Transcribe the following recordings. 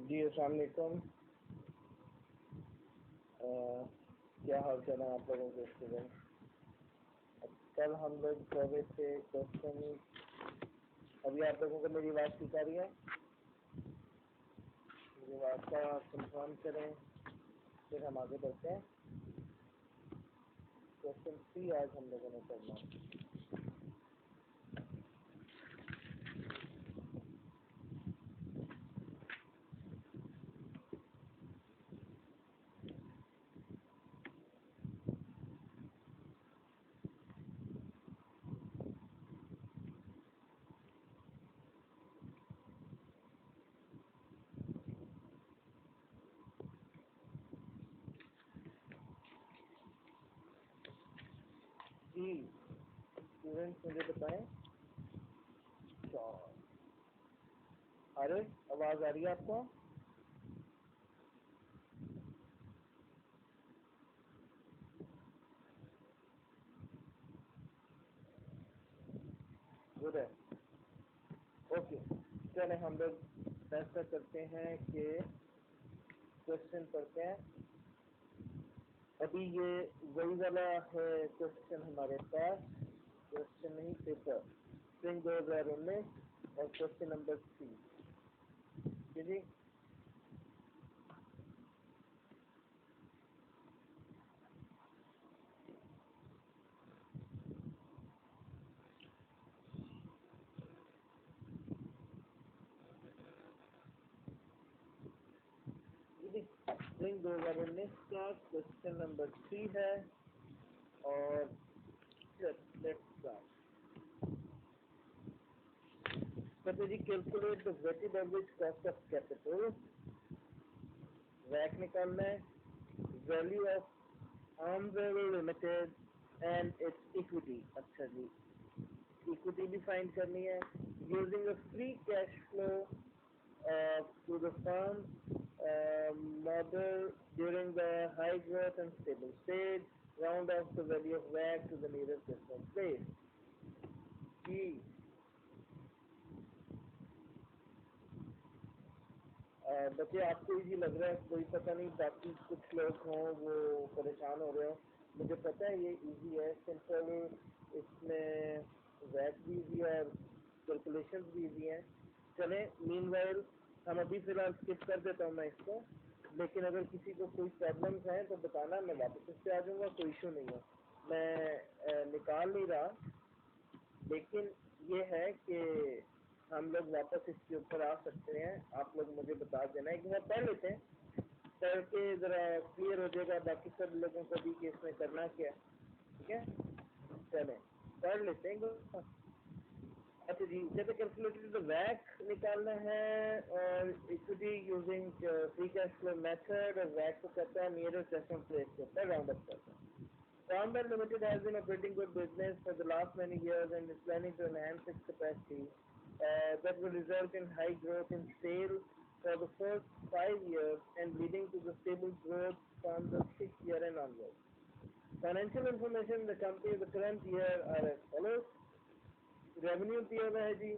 जी अस्सलाम वालेकुम। क्या हाल चाल है आप लोगों के स्टूडेंट? कल हम लोग कर रहे थे क्वेश्चन। अभी आप लोगों को मेरी आवाज़ ठीक आ रही है? मेरी आवाज़ का कंफर्म करें, फिर हम आगे बढ़ते हैं। क्वेश्चन 3 आज हम लोगों ने करना है। जी स्टूडेंट्स मुझे बताएं, अरे आवाज़ आ रही है आपको? गुड है, ओके। चले हम लोग ऐसा करते हैं कि क्वेश्चन पढ़ते हैं। अभी ये वही वाला है क्वेश्चन हमारे पास, क्वेश्चन नहीं पेपर, स्प्रिंग 2019 और क्वेश्चन नंबर 3। जी स्प्रिंग 2019 का क्वेश्चन नंबर 3 है और लेट्स स्टार्ट। जी calculate the weighted average cost of capital, वैक निकालना है, value of Armwell Limited and its equity. अच्छा जी, इक्विटी भी फाइंड करनी है using a free cash flow to the firm model during the high growth and stable stage. Round off the value of WACC to the nearest decimal place. जी बच्चे आपको easy लग रहा है, कोई पता नहीं बाकी कुछ लोग हों वो परेशान हो रहे हो। मुझे पता है ये इजी है, सिंपल, इसमें वैक भी इजी है और कैलकुलेशन भी इजी है। चलें मीनवाइल हम अभी फिलहाल स्किप कर देता हूँ मैं इसको, लेकिन अगर किसी को कोई प्रॉब्लम्स हैं तो बताना, मैं वापस इससे आ जाऊँगा, कोई इशू नहीं है। मैं निकाल नहीं रहा, लेकिन ये है कि हम लोग वापस इसके ऊपर आ सकते हैं। आप लोग मुझे बता देना, एक बार पढ़ लेते हैं, पढ़ के ज़रा क्लियर हो जाएगा बाकी सब लोगों को भी कि इसमें करना क्या है। ठीक है, चलें पढ़ लेते हैं। अच्छा जी, जैसे कैलकुलेटेड द वैक निकालना है और equity using free cash flow method, और वैक को कहता है नियरेस्ट डेसिमल प्लेस के ऊपर राउंड अप करता है। Farmwell Limited has been operating good business for the last many years and is planning to enhance its capacity that will result in high growth in sales for the first 5 years and leading to the stable growth from the 6th year and onwards. Financial information in the company of the current year are as follows. Revenue दिया हुआ है जी,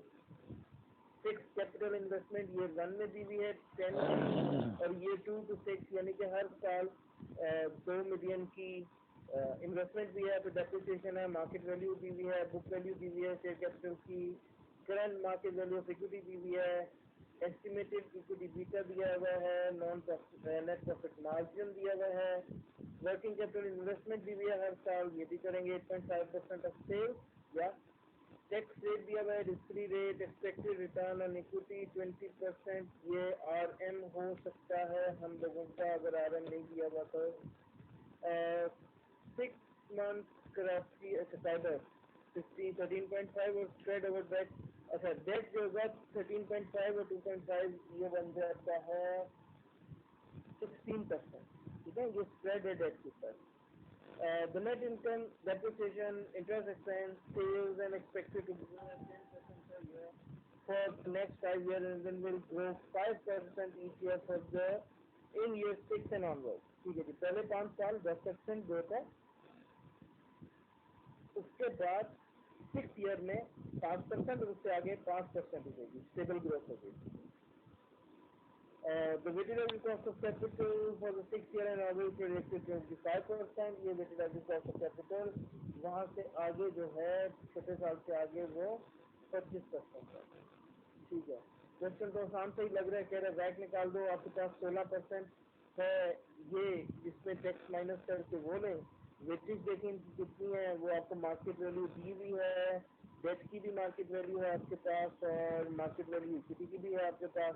fix capital investment year 1 में दी हुई है 10 और year 2 to 6 यानी कि हर साल 2 मिलियन की इन्वेस्टमेंट भी है। तो डेप्रिसिएशन है, मार्केट वैल्यू दी हुई है, बुक वैल्यू दी हुई है शेयर कैपिटल की, current market value of equity दी हुई है, एस्टिमेटेड इक्विटी बीटा दिया हुआ है, नेट प्रॉफिट मार्जिन दिया हुआ है, वर्किंग कैपिटल इन्वेस्टमेंट दी हुई है हर साल, ये भी करेंगे 8.5% ऑफ सेल, या टैक्स रेट दिया हुआ है डिस्क्री rate, expected return on equity 20%, ये RM हो सकता है हम लोगों का, अगर RM नहीं दिया हुआ तो 6 months कराची साइबर 13.5 और स्प्रेड ओवर डेट। अच्छा डेट जो होगा 13.5 और 2.5 ये बन जाता है 16%। ठीक है, ये स्प्रेड है डेट के ऊपर। The net income, depreciation, interest expense, sales and expected to grow at 10% per year for the next 5 years and then will grow 5% each year for the in year 6 and onwards. ठीक है जी, पहले 5 साल 10% growth है, उसके बाद 6 year में 5% और उससे आगे 5% हो जाएगी, स्टेबल ग्रोथ हो जाएगी। The weighted average cost of capital for the 6 year and average projected 25%. ये weighted average cost of capital वहाँ से आगे जो है छठे साल से आगे वो 25% है। ठीक है, क्वेश्चन तो आसान से ही लग रहा है, कह रहे वैट निकाल दो, आपके पास 16% है ये, इसमें टैक्स माइनस करके वो लें। वेटेज देखें कितनी है, वो आपको मार्केट वैल्यू दी हुई है, डेट की भी मार्केट वैल्यू है आपके पास और मार्केट वैल्यू इक्विटी की भी है आपके पास।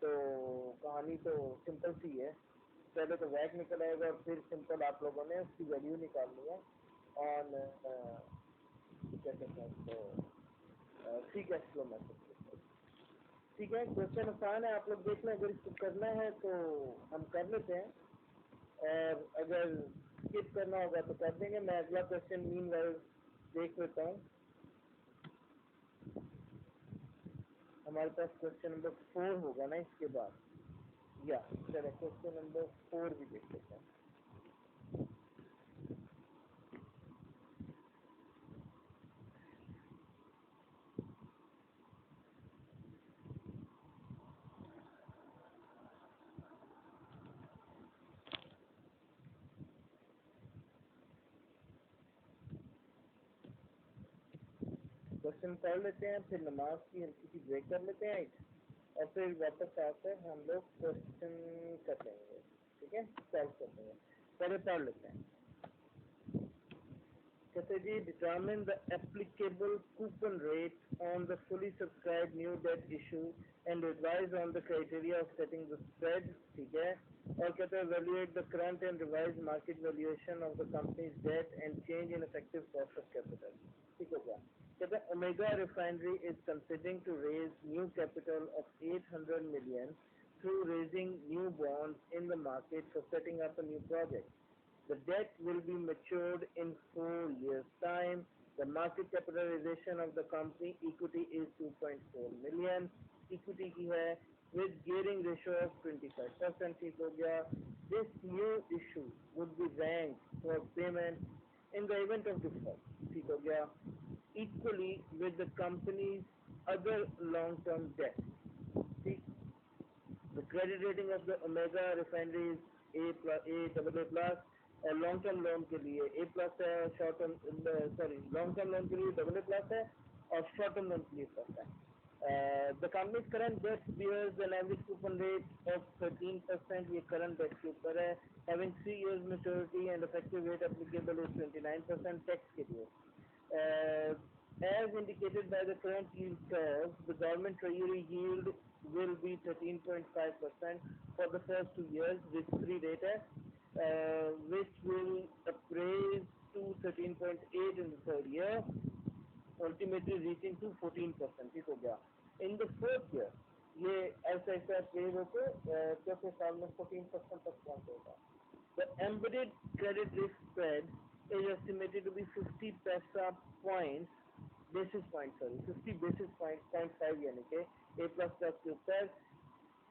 तो कहानी तो सिंपल सी है, पहले तो वैट निकल आएगा और फिर सिंपल आप लोगों ने उसकी वैल्यू निकालनी है ऑन क्या कहते हैं उसको, फ्री कैश फ्लो मेथड। ठीक है, क्वेश्चन आसान है, आप लोग देख लें, अगर इसको करना है तो हम कर लेते हैं और अगर स्किप करना होगा तो कर देंगे। मैं अगला क्वेश्चन मीनवाइल देख लेता हूँ। हमारे पास क्वेश्चन नंबर 4 होगा ना इसके बाद, या चलो क्वेश्चन नंबर 4 भी देख लेते हैं। क्वेश्चन पढ़ लेते हैं, फिर नमाज की हल्की सी ब्रेक कर लेते हैं और फिर वापस आकर हम लोग क्वेश्चन कर लेंगे। ठीक है, सॉल्व कर लेंगे, पहले पढ़ लेते हैं। कहते जी, determine the applicable coupon rate on the fully subscribe new debt issue and advise on the criteria of setting the spread. ठीक है, और कहते हैं valuate the current and revise market valuation of the company's debt and change in effective cost of capital. ठीक हो गया। कहते हैं Omega Refinery is considering to raise new capital of 800 million through raising new bonds in the market for setting up a new project. The debt will be matured in 4 years' time. The market capitalization of the company equity is 2.4 million. Equity की है with gearing ratio of 25%। ठीक हो गया। This new issue would be ranked for payment in the event of default। ठीक हो गया। Equally with the company's other long-term debt। ठीक, the credit rating of the Omega Refinery is AA+ और long term loan के लिए A+ है, short term long term loan के लिए AA+ है और शॉर्ट टर्म लोन के लिए प्लस है। The company's current debt bears an average coupon rate of 13%। ये current debt के ऊपर है, having 3 years maturity and effective rate applicable is 29% tax के लिए। As indicated by the current yield curve, the government treasury yield will be 13.5% for the first 2 years, risk-free rate है, which will appraise to 13.8 in the third year, ultimately reaching to 14%। ठीक हो गया। In the fourth year, ये ऐसा ऐसा appraise होकर चौथे साल में 14% तक पहुंचेगा। The embedded credit risk spread is estimated to be 50 basis points, 50 basis points, 0.5 यानी कि A++ के ऊपर।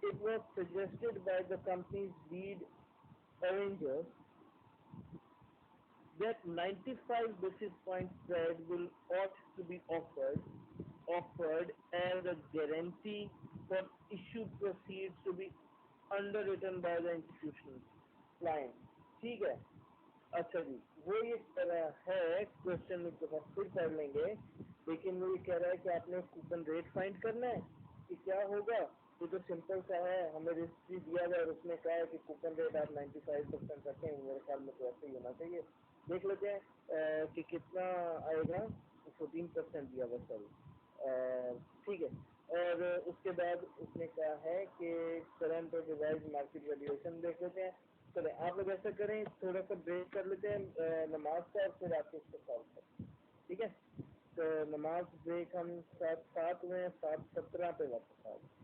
It was suggested by the company's lead arranger that 95 basis point spread will ought to be offered as a guarantee for issued proceeds to be underwritten by the institutional client। ठीक है, अच्छा जी, वो ये कह रहा है, क्वेश्चन फिर पढ़ लेंगे, लेकिन वो ये कह रहा है कि आपने कूपन रेट फाइंड करना है कि क्या होगा। ये तो सिंपल सा है, हमें रजिस्ट्री दिया गया और उसने कहा है कि कूपन रेट आप 95% रखें, मेरे ख्याल में तो ऐसे ही होना चाहिए। देख लेते हैं कि कितना आएगा। 14% दिया हुआ, सॉरी। ठीक है, और उसके बाद उसने कहा है कि करंट और रिवाइज मार्केट वैल्यूएशन देख लेते हैं। चले, आप लोग ऐसा करें, थोड़ा सा ब्रेक कर लेते हैं नमाज का और फिर आके इसको सॉल्व करें। ठीक है, तो नमाज ब्रेक हम 7:07 में 7:17 पे वापस आ गए।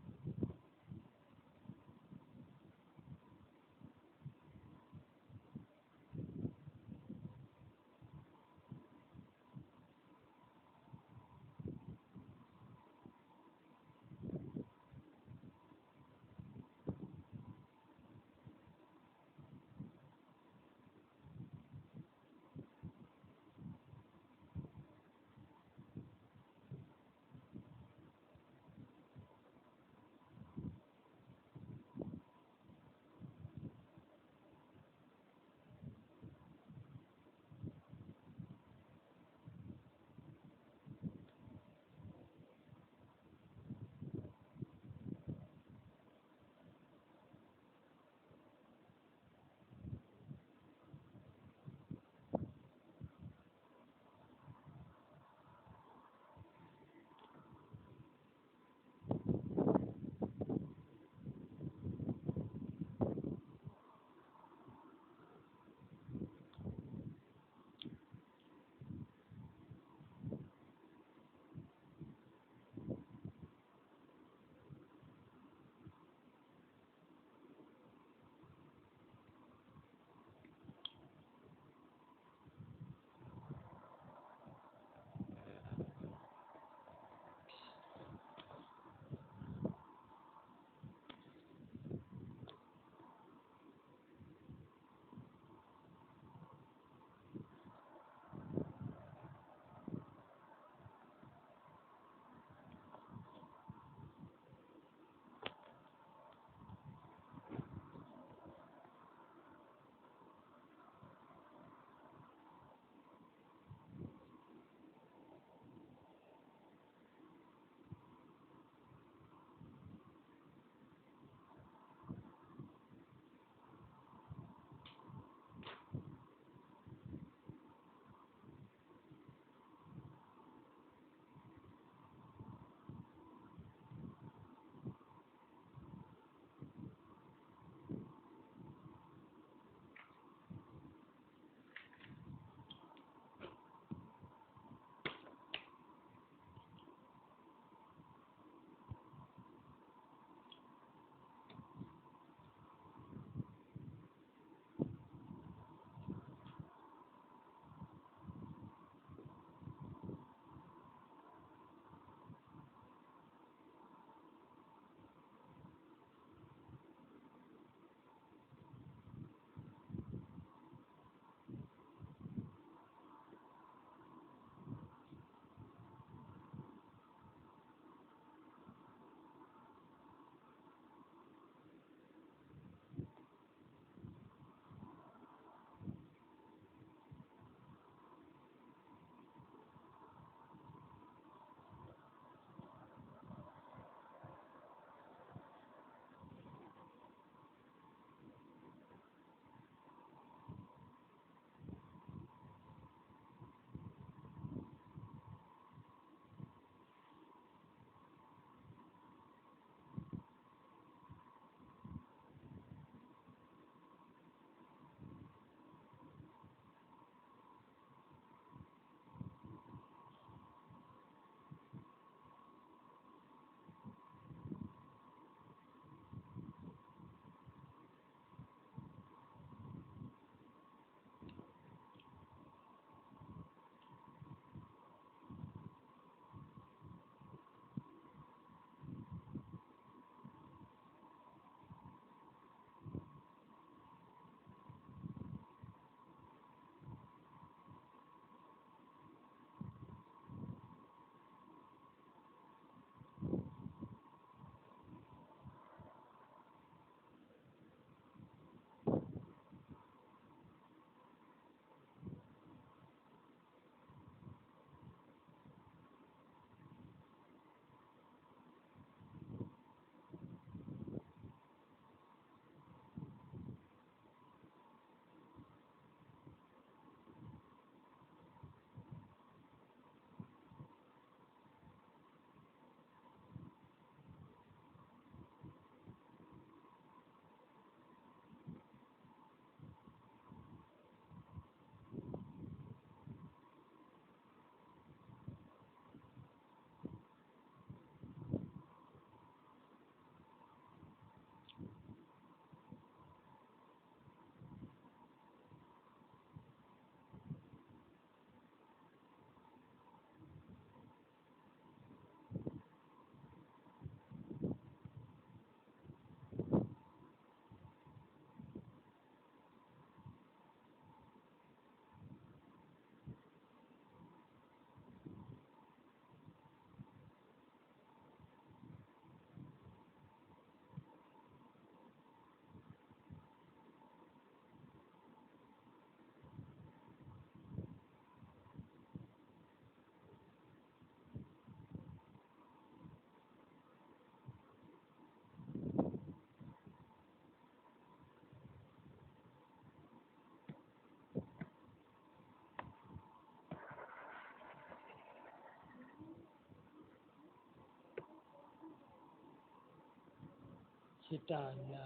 थीटा, या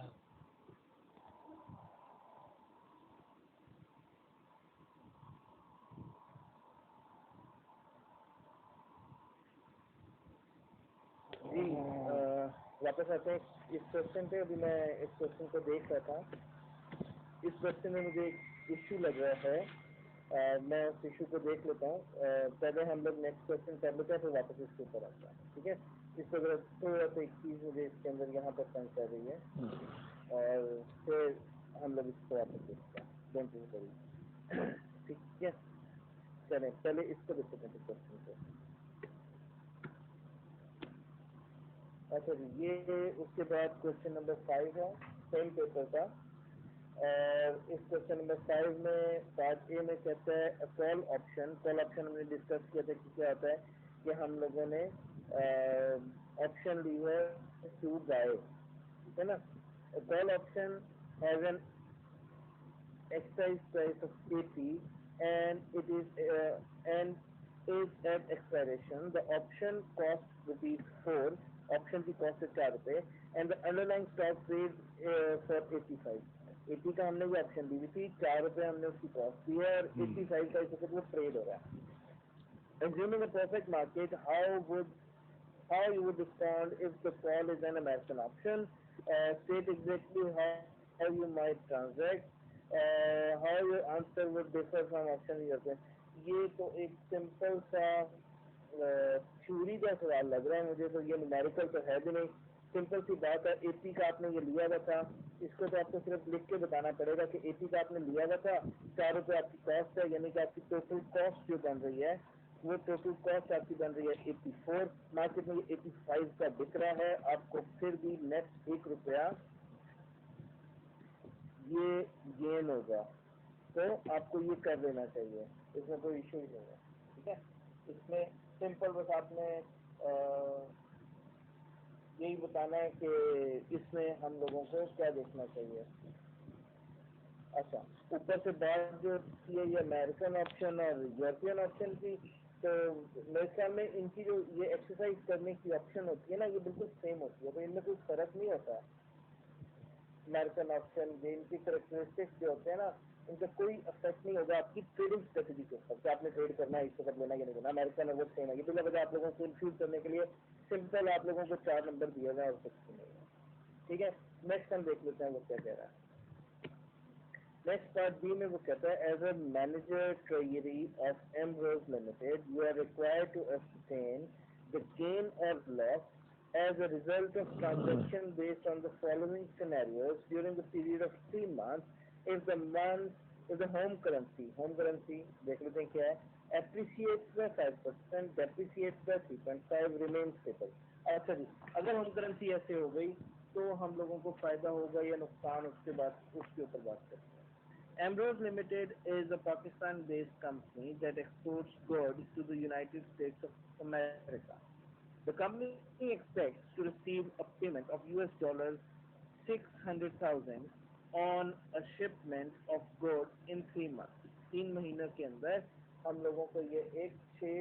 जी वापस आते हैं इस क्वेश्चन पे। अभी मैं इस क्वेश्चन को देख रहा था। इस क्वेश्चन में मुझे एक इश्यू लग रहा है। मैं उस इशू को देख लेता हूँ। पहले हम लोग नेक्स्ट क्वेश्चन कर लेते हैं, फिर वापस इसके ऊपर आता है, ठीक है। इस वजह थोड़ा सा एक चीज़ मुझे इसके अंदर यहाँ पर तंग कर रही है, और फिर हम लोग इसको वापस देखते हैं। डोंट वरी, ठीक है। चलें पहले इसको देखते हैं क्वेश्चन को। अच्छा जी, ये उसके बाद क्वेश्चन नंबर 5 है सेम पेपर का। और इस क्वेश्चन नंबर 5 में पार्ट ए में कहता है कॉल ऑप्शन। कॉल ऑप्शन हमने डिस्कस किया था कि क्या होता है कि हम लोगों ने ऑप्शन ली है टू बाय, ठीक है ना। Call option has an exercise price of 80 and it is at expiration. The option costs rupees 4. Option की कॉस्ट है 4 रुपए and the underlying stock trade for 85। 80 का हमने वो ऑप्शन दी थी, 4 रुपए हमने उसकी कॉस्ट दी है और 85 का इस वक्त वो ट्रेड हो रहा है। Assuming a perfect market, how you would respond if the call is an American option? State exactly how you might transact. How your answer would differ from option European. ये तो एक सिंपल सा theory का सवाल लग रहा है मुझे, तो ये न्यूमेरिकल तो है भी नहीं। सिंपल सी बात है, 80 का आपने ये लिया हुआ था, इसको तो आपको सिर्फ लिख के बताना पड़ेगा कि 80 का आपने लिया हुआ था, 4 रुपये आपकी कॉस्ट है, यानी कि आपकी टोटल कॉस्ट जो बन रही है वो टोटल कॉस्ट आपकी बन रही है 84। मार्केट में ये 85 का बिक रहा है, आपको फिर भी नेट 1 रुपया ये गेन होगा, तो आपको ये कर लेना चाहिए, इसमें कोई इशू ही नहीं है, ठीक है। इसमें सिंपल बस आपने यही बताना है कि इसमें हम लोगों को क्या देखना चाहिए। अच्छा, ऊपर से बात जो थी ये अमेरिकन ऑप्शन और यूरोपियन ऑप्शन की, तो मेरे ख्याल में इनकी जो ये एक्सरसाइज करने की ऑप्शन होती है ना, ये बिल्कुल सेम होती है, तो इनमें कोई फर्क नहीं होता। अमेरिकन ऑप्शन इनकी करेक्टरिस्टिक्स जो होते हैं ना, इनका कोई अफेक्ट नहीं होगा आपकी ट्रेडिंग स्ट्रेटेजी के ऊपर कि आपने ट्रेड करना है, इसको कब लेना या नहीं लेना। अमेरिकन और वो सेम है, ये बिना वजह आप लोगों को कंफ्यूज करने के लिए सिंपल आप लोगों को 4 नंबर दिया गया और कुछ नहीं है, ठीक है। नेक्स्ट हम देख लेते हैं वो क्या कह रहा है। नेक्स्ट पार्ट बी में वो कहता है as a manager treasury of Emrose limited you are required to ascertain the gain or loss as a result of transaction based on the following scenarios during the period of 3 months if the home currency देख लेते हैं क्या है, appreciates by 5%, depreciates by 3.5, remains stable। अच्छा जी, अगर home currency ऐसे हो गई तो हम लोगों को फायदा होगा या नुकसान, उसके बाद उसके ऊपर बात करते हैं। Ambrose Limited is a Pakistan-based company that exports goods to the United States of America. The company expects to receive a payment of $600,000 on a shipment of goods in 3 months. 3 महीनों के अंदर हम लोगों को ये एक 6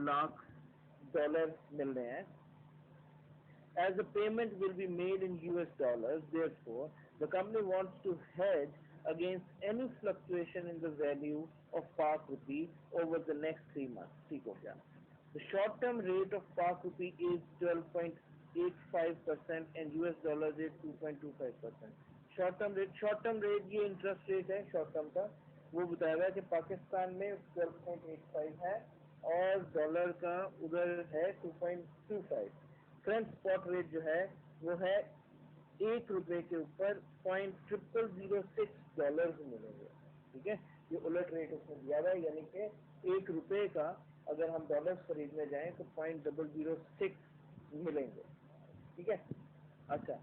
लाख डॉलर मिल रहे हैं। As the payment will be made in US dollars, therefore, the company wants to hedge against any fluctuation in the value of Pak rupee over the next 3 months. ठीक हो गया। The short-term rate of Pak rupee is 12.85% and US dollar rate 2.25%. Short-term rate ये interest rate है short-term का, वो बताएगा कि पाकिस्तान में 12.85 है और डॉलर का उधर है 2.25। करंट स्पॉट रेट जो है वो है 1 रुपए के ऊपर $0.0006 मिलेंगे, ठीक है। ये उलट रेट उसमें दिया हुआ है, यानी कि 1 रुपए का अगर हम डॉलर्स खरीदने जाएं तो 0.006 मिलेंगे, ठीक है। अच्छा,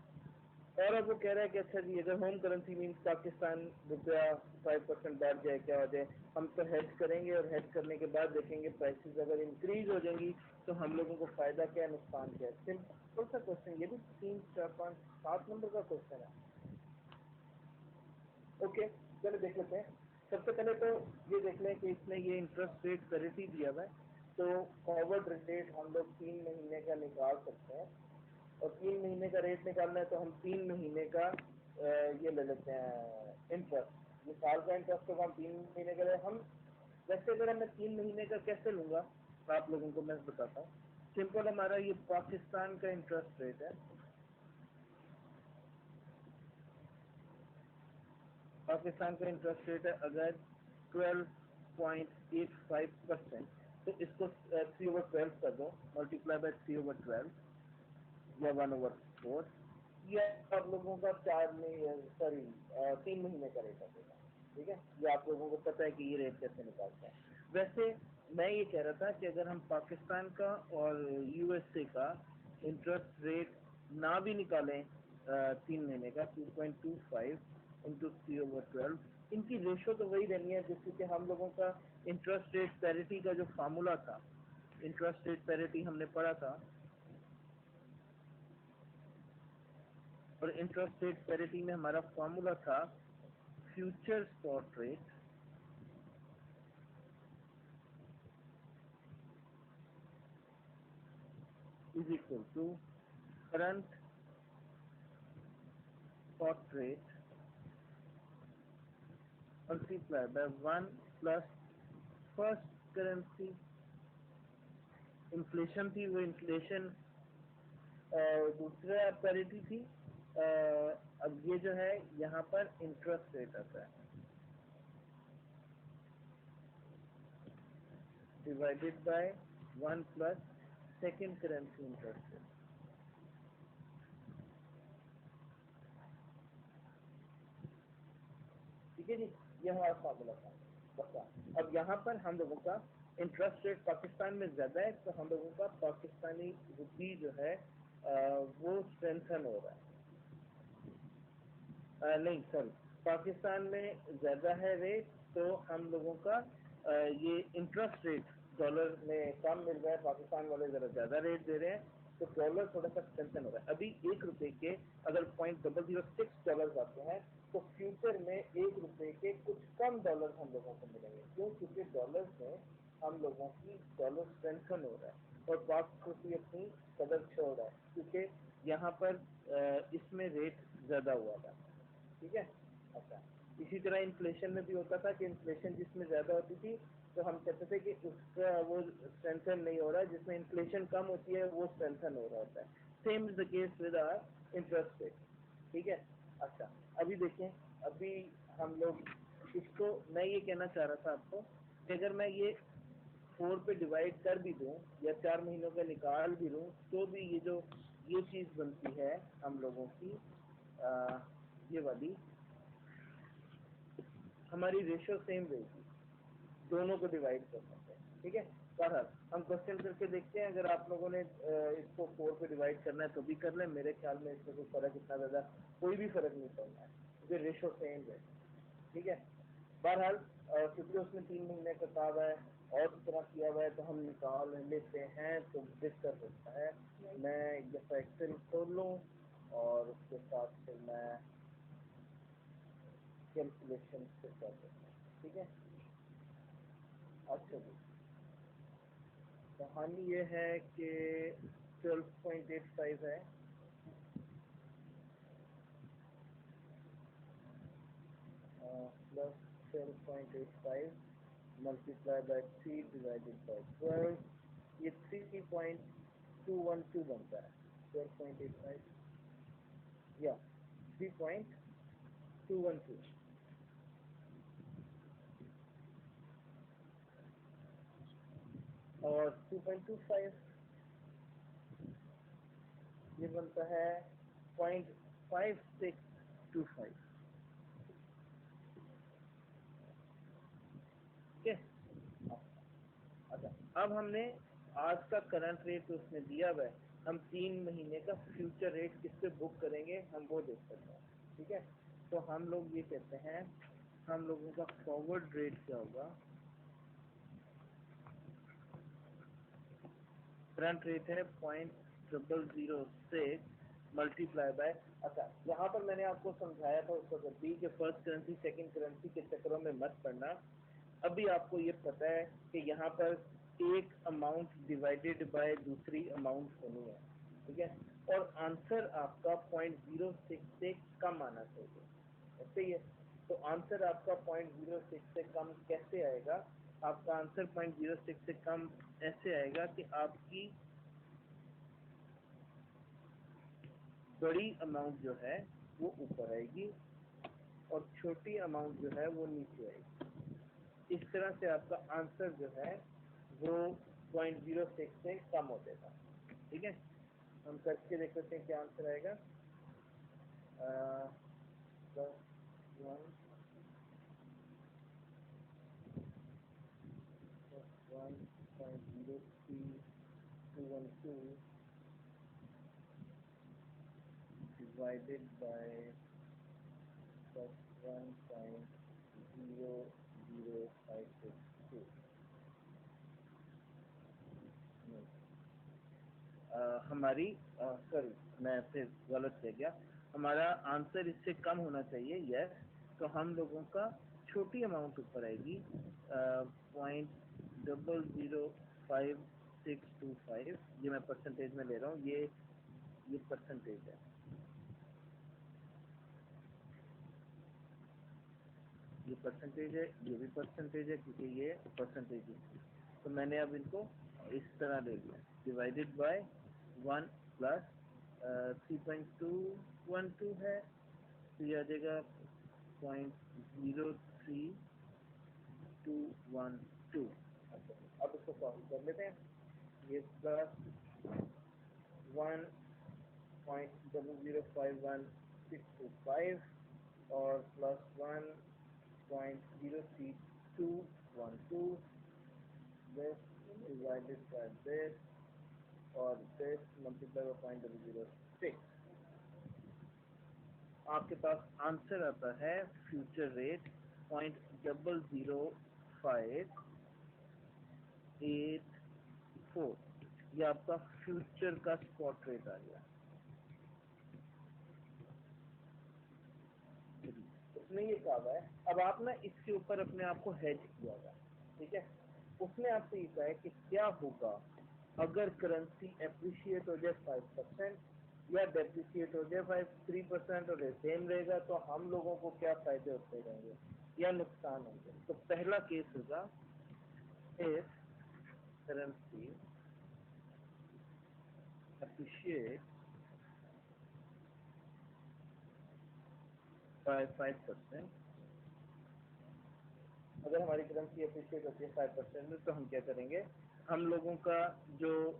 और अब वो कह रहा है कि अच्छा जी, अगर होम करेंसी मीन्स पाकिस्तान रुपया 5% बढ़ जाए, क्या हो जाए, हम तो हेज करेंगे और हेज करने के बाद देखेंगे प्राइसेस अगर इंक्रीज हो जाएंगी तो हम लोगों को फायदा क्या नुकसान क्या है। सिंपल सा क्वेश्चन, ये भी 3 4 5 7 नंबर का क्वेश्चन है। ओके, चलो देख लेते हैं। सबसे पहले तो ये देख लें कि इसमें ये इंटरेस्ट रेट पैरिटी दिया हुआ है, तो फॉरवर्ड रेट हम लोग 3 महीने का निकाल सकते हैं। और 3 महीने का रेट निकालना है तो हम 3 महीने का ये ले लेते हैं इंटरेस्ट। ये साल का इंटरेस्ट होगा, हम 3 महीने का हम वैसे अगर मैं 3 महीने का कैसे लूँगा आप लोगों को मैं बताता हूँ। सिंपल हमारा ये पाकिस्तान का इंटरेस्ट रेट है। पाकिस्तान का इंटरेस्ट रेट है अगर 12.85%, तो इसको 3/12 कर दो, मल्टीप्लाई बाय 3/12 या 1/4, या आप लोगों का 3 महीने का रेट है। ठीक है, ये आप लोगों को पता है कि ये रेट कैसे निकालते हैं। वैसे मैं ये कह रहा था कि अगर हम पाकिस्तान का और यूएसए का इंटरेस्ट रेट ना भी निकालें 3 महीने का 2.25 इंटू 3/12, इनकी रेशो तो वही रहनी है जैसे कि हम लोगों का इंटरेस्ट रेट पैरिटी का जो फार्मूला था, इंटरेस्ट रेट पैरिटी हमने पढ़ा था, और इंटरेस्ट रेट पैरिटी में हमारा फार्मूला था future spot rate is equal to current spot rate multiply by 1 plus first currency inflation थी, वो इन्फ्लेशन दूसरा पैरिटी थी। अब ये जो है यहाँ पर इंटरेस्ट रेट आता है divided by 1 plus second currency interest rate. ठीक है जी, ये हमारा फॉर्मूला था बता। अब यहाँ पर हम लोगों का इंटरेस्ट रेट पाकिस्तान में ज्यादा है, तो हम लोगों का पाकिस्तानी रुपी जो है वो स्ट्रेंथन हो रहा है। नहीं सॉरी, पाकिस्तान में ज्यादा है रेट, तो हम लोगों का ये इंटरेस्ट रेट डॉलर में कम मिल रहा है, पाकिस्तान वाले जरा ज्यादा रेट दे रहे हैं, तो डॉलर थोड़ा सा स्ट्रेंथन हो रहा है। अभी 1 रुपए के अगर $0.006 आते हैं, तो फ्यूचर में 1 रुपए के कुछ कम डॉलर हम लोगों को मिलेंगे। क्यों? क्योंकि डॉलर में हम लोगों की डॉलर स्ट्रेंथन हो रहा है और पाक रुपये अपनी कदर छोड़ रहा है, क्योंकि यहाँ पर इसमें रेट ज्यादा हुआ था। ठीक है, अच्छा। इसी तरह इन्फ्लेशन में भी होता था कि इन्फ्लेशन जिसमें ज्यादा होती थी तो हम कहते थे कि उसका वो स्ट्रेंथन नहीं हो रहा है, जिसमें इन्फ्लेशन कम होती है वो स्ट्रेंथन हो रहा होता है। Same is the case with our interest rate. ठीक है, अच्छा। अभी देखें, अभी हम लोग इसको, मैं ये कहना चाह रहा था आपको कि अगर मैं ये 4 पे डिवाइड कर भी दूं या 4 महीनों का निकाल भी दूं, तो भी ये जो ये चीज बनती है हम लोगों की ये वाली हमारी रेशियो सेम रहेगी दोनों को डिवाइड करने से। ठीक है, बहरहाल हम क्वेश्चन करके देखते हैं। अगर आप लोगों ने इसको 4 पे डिवाइड करना है तो भी कर लें, मेरे ख्याल में इसमें कोई फर्क इतना ज्यादा कोई भी फर्क नहीं पड़ना है क्योंकि रेशियो सेम है। ठीक है, बहरहाल क्योंकि उसमें 3 महीने का काम है और इस तरह किया हुआ है तो हम निकाल लेते हैं, तो दिक्कत होता है। मैं एक दफा एक्सेल खोल लूँ और उसके साथ फिर मैं कैलकुलेशन कर देता हूँ। ठीक है, अच्छा जी, कहानी ये है कि 12.85 है plus 12.85 multiply by 3 divided by 12, ये 3.212 बनता है। 12.85 या 3.212 और 2.25 ये बनता है 0.5625। ठीक है, अच्छा। अब हमने आज का करंट रेट उसने दिया हुआ है, हम 3 महीने का फ्यूचर रेट किस पे बुक करेंगे हम वो देख सकते हैं। ठीक है, तो हम लोग ये कहते हैं हम लोगों का फॉरवर्ड रेट क्या होगा, करंट रेट है 0.006 मल्टीप्लाई बाय, अच्छा यहाँ पर मैंने आपको समझाया था उस वक्त भी कि फर्स्ट करेंसी सेकंड करेंसी के चक्करों में मत पड़ना। अभी आपको ये पता है कि यहाँ पर एक अमाउंट डिवाइडेड बाय दूसरी अमाउंट होनी है। ठीक है, और आंसर आपका 0.06 से कम आना चाहिए, ऐसे ही है। तो आंसर आपका 0.06 से कम कैसे आएगा? आपका आंसर 0.06 से कम ऐसे आएगा कि आपकी बड़ी अमाउंट जो है वो ऊपर आएगी और छोटी अमाउंट जो है वो नीचे आएगी। इस तरह से आपका आंसर जो है वो 0.06 से कम हो जाएगा। ठीक है, हम करके देख सकते हैं क्या आंसर आएगा। +1.03212 divided by +1.00562। हमारी सॉरी, मैं फिर गलत कह गया। हमारा आंसर इससे कम होना चाहिए, यस। तो हम लोगों का छोटी अमाउंट ऊपर आएगी, 0.005625। ये मैं परसेंटेज में ले रहा हूँ, ये परसेंटेज है। ये परसेंटेज है, ये भी परसेंटेज है, क्योंकि ये परसेंटेज है। तो मैंने अब इनको इस तरह ले लिया, डिवाइडेड बाय 1 प्लस 3.212 है, तो ये आ जाएगा 0.03212। अब इसको सॉल्व कर लेते हैं। ये प्लस 1.0051625 और plus 1.03212, this divided by this और this multiplied by 0.006। आपके पास आंसर आता है फ्यूचर रेट 0.00584। ये आपका फ्यूचर का स्पॉट रेट आ गया। उसने ये कहा है, अब आप ना इसके ऊपर अपने आप को हेज किया हुआ, ठीक है। उसने आपसे ये कहा है कि क्या होगा अगर करेंसी एप्रिशिएट हो जाए 5% या डेप्रिशिएट हो जाए 3% और सेम रहेगा, तो हम लोगों को क्या फायदे होते रहेंगे या नुकसान होंगे। तो पहला केस होगा, इफ करेंसी एप्रिशिएट बाय 5%, अगर हमारी करेंसी एप्रिशिएट होती है 5% में, तो हम क्या करेंगे, हम लोगों का जो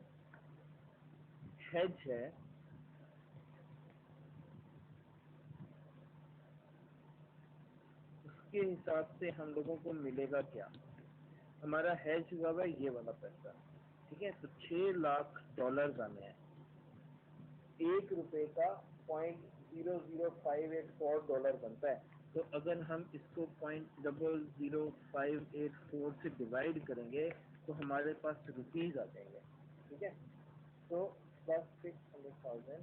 हेज है उसके हिसाब से हम लोगों को मिलेगा क्या। हमारा हेज हुआ है ये वाला पैसा, ठीक है। तो $6 लाख आने हैं, ₹1 का $0.00584 बनता है। तो अगर हम इसको 0.00584 से डिवाइड करेंगे तो हमारे पास रुपीज आ जाएंगे, ठीक है। तो प्लस 600,000,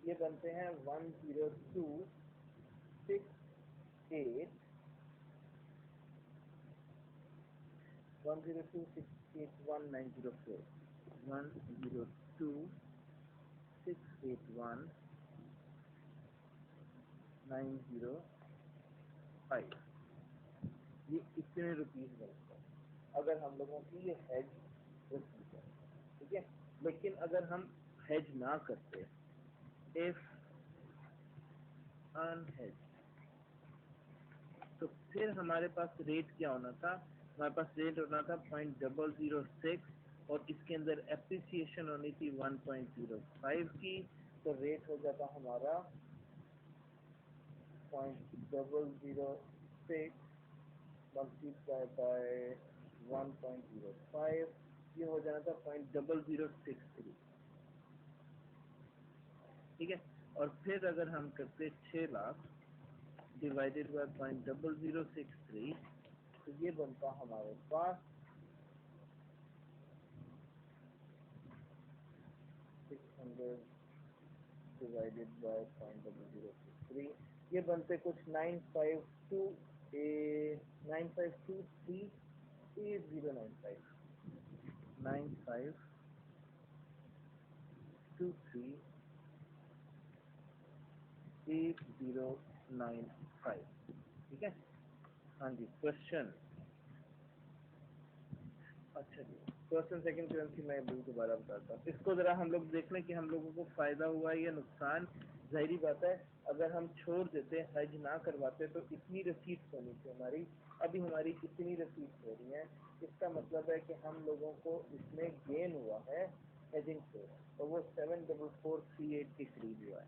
ये बनते हैं 102,681,904, 102,681,905। ये इतने रुपीज बनते हैं अगर हम लोगों की ये हेज रखी है, ठीक है। लेकिन अगर हम हेज ना करते, इफ अनहेज, तो फिर हमारे पास रेट क्या होना था, हमारे पास रेट होना था 0.006 और इसके अंदर एप्रिसिएशन होनी थी 1.05 की, तो रेट हो जाता हमारा 0.006 मल्टीप्लाई बाय 1.05, ये हो जाना था 0.0063, ठीक है। और फिर अगर हम करते 6 लाख डिवाइडेड बाय 0.0063, तो ये बनता हमारे पास 600 डिवाइडेड बाय 0.0063, ये बनते कुछ 952380959 238095, ठीक है। हाँ जी, क्वेश्चन। अच्छा जी, फर्स्ट एंड सेकंड करेंसी मैं बिल दोबारा बताता हूँ। इसको जरा हम लोग देख लें कि हम लोगों को फायदा हुआ या नुकसान। जाहिर बात है, अगर हम छोड़ देते, हज ना करवाते, तो इतनी रसीद होनी थी हमारी। अभी हमारी इतनी रसीद हो रही है, इसका मतलब है कि हम लोगों को इसमें गेन हुआ है हेजिंग से, और वो 74438 के करीब हुआ है।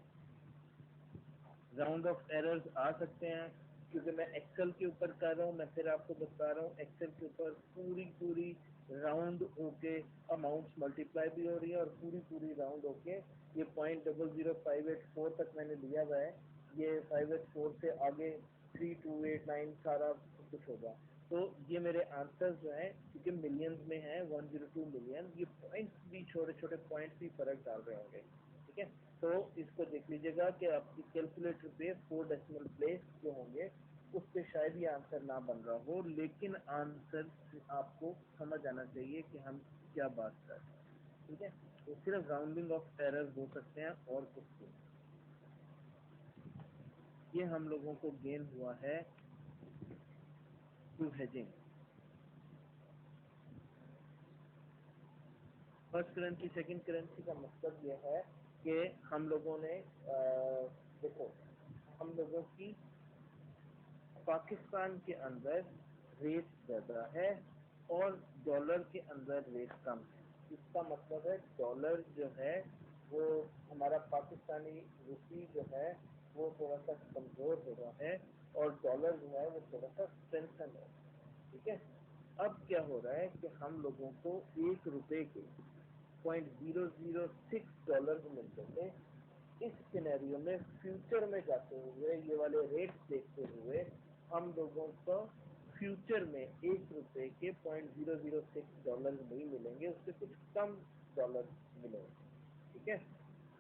राउंड ऑफ एरर्स आ सकते हैं, क्योंकि मैं एक्सेल के ऊपर कर रहा हूँ। मैं फिर आपको बता रहा हूँ, एक्सेल के ऊपर पूरी राउंड होके अमाउंट्स मल्टीप्लाई भी हो रही है, और पूरी राउंड होके ये 0.00584 तक मैंने लिया हुआ है। ये 584 से आगे 3289 सारा कुछ होगा। तो ये मेरे आंसर जो है, क्योंकि मिलियंस में है, 102 मिलियन, ये पॉइंट्स भी, छोटे छोटे पॉइंट्स भी फर्क डाल रहे होंगे, ठीक है। तो इसको देख लीजिएगा कि आपकी कैलकुलेटर पे 4 डेसिमल प्लेस जो होंगे, उस पे शायद ये आंसर ना बन रहा हो, लेकिन आंसर आपको समझ आना चाहिए कि हम क्या बात कर रहे हैं, ठीक है। तो सिर्फ राउंडिंग ऑफ एरर हो सकते हैं और कुछ नहीं। ये हम लोगों को गेन हुआ है through hedging. First currency second currency का मतलब ये है कि हम लोगों ने देखो, हम लोगों की पाकिस्तान के अंदर रेट ज़्यादा है और डॉलर के अंदर रेट कम है। इसका मतलब है डॉलर जो है वो, हमारा पाकिस्तानी रुपी जो है वो थोड़ा सा कमज़ोर हो रहा है, और डॉलर जो है वो थोड़ा सा स्ट्रेंथन है, ठीक है। अब क्या हो रहा है कि हम लोगों को 1 रुपए के $0.006 मिलते थे। इस सिनेरियो में फ्यूचर में जाते हुए, ये वाले रेट्स देखते हुए, हम लोगों को फ्यूचर में 1 रुपए के $0.006 नहीं मिलेंगे, उससे कुछ कम डॉलर मिलेंगे, ठीक है।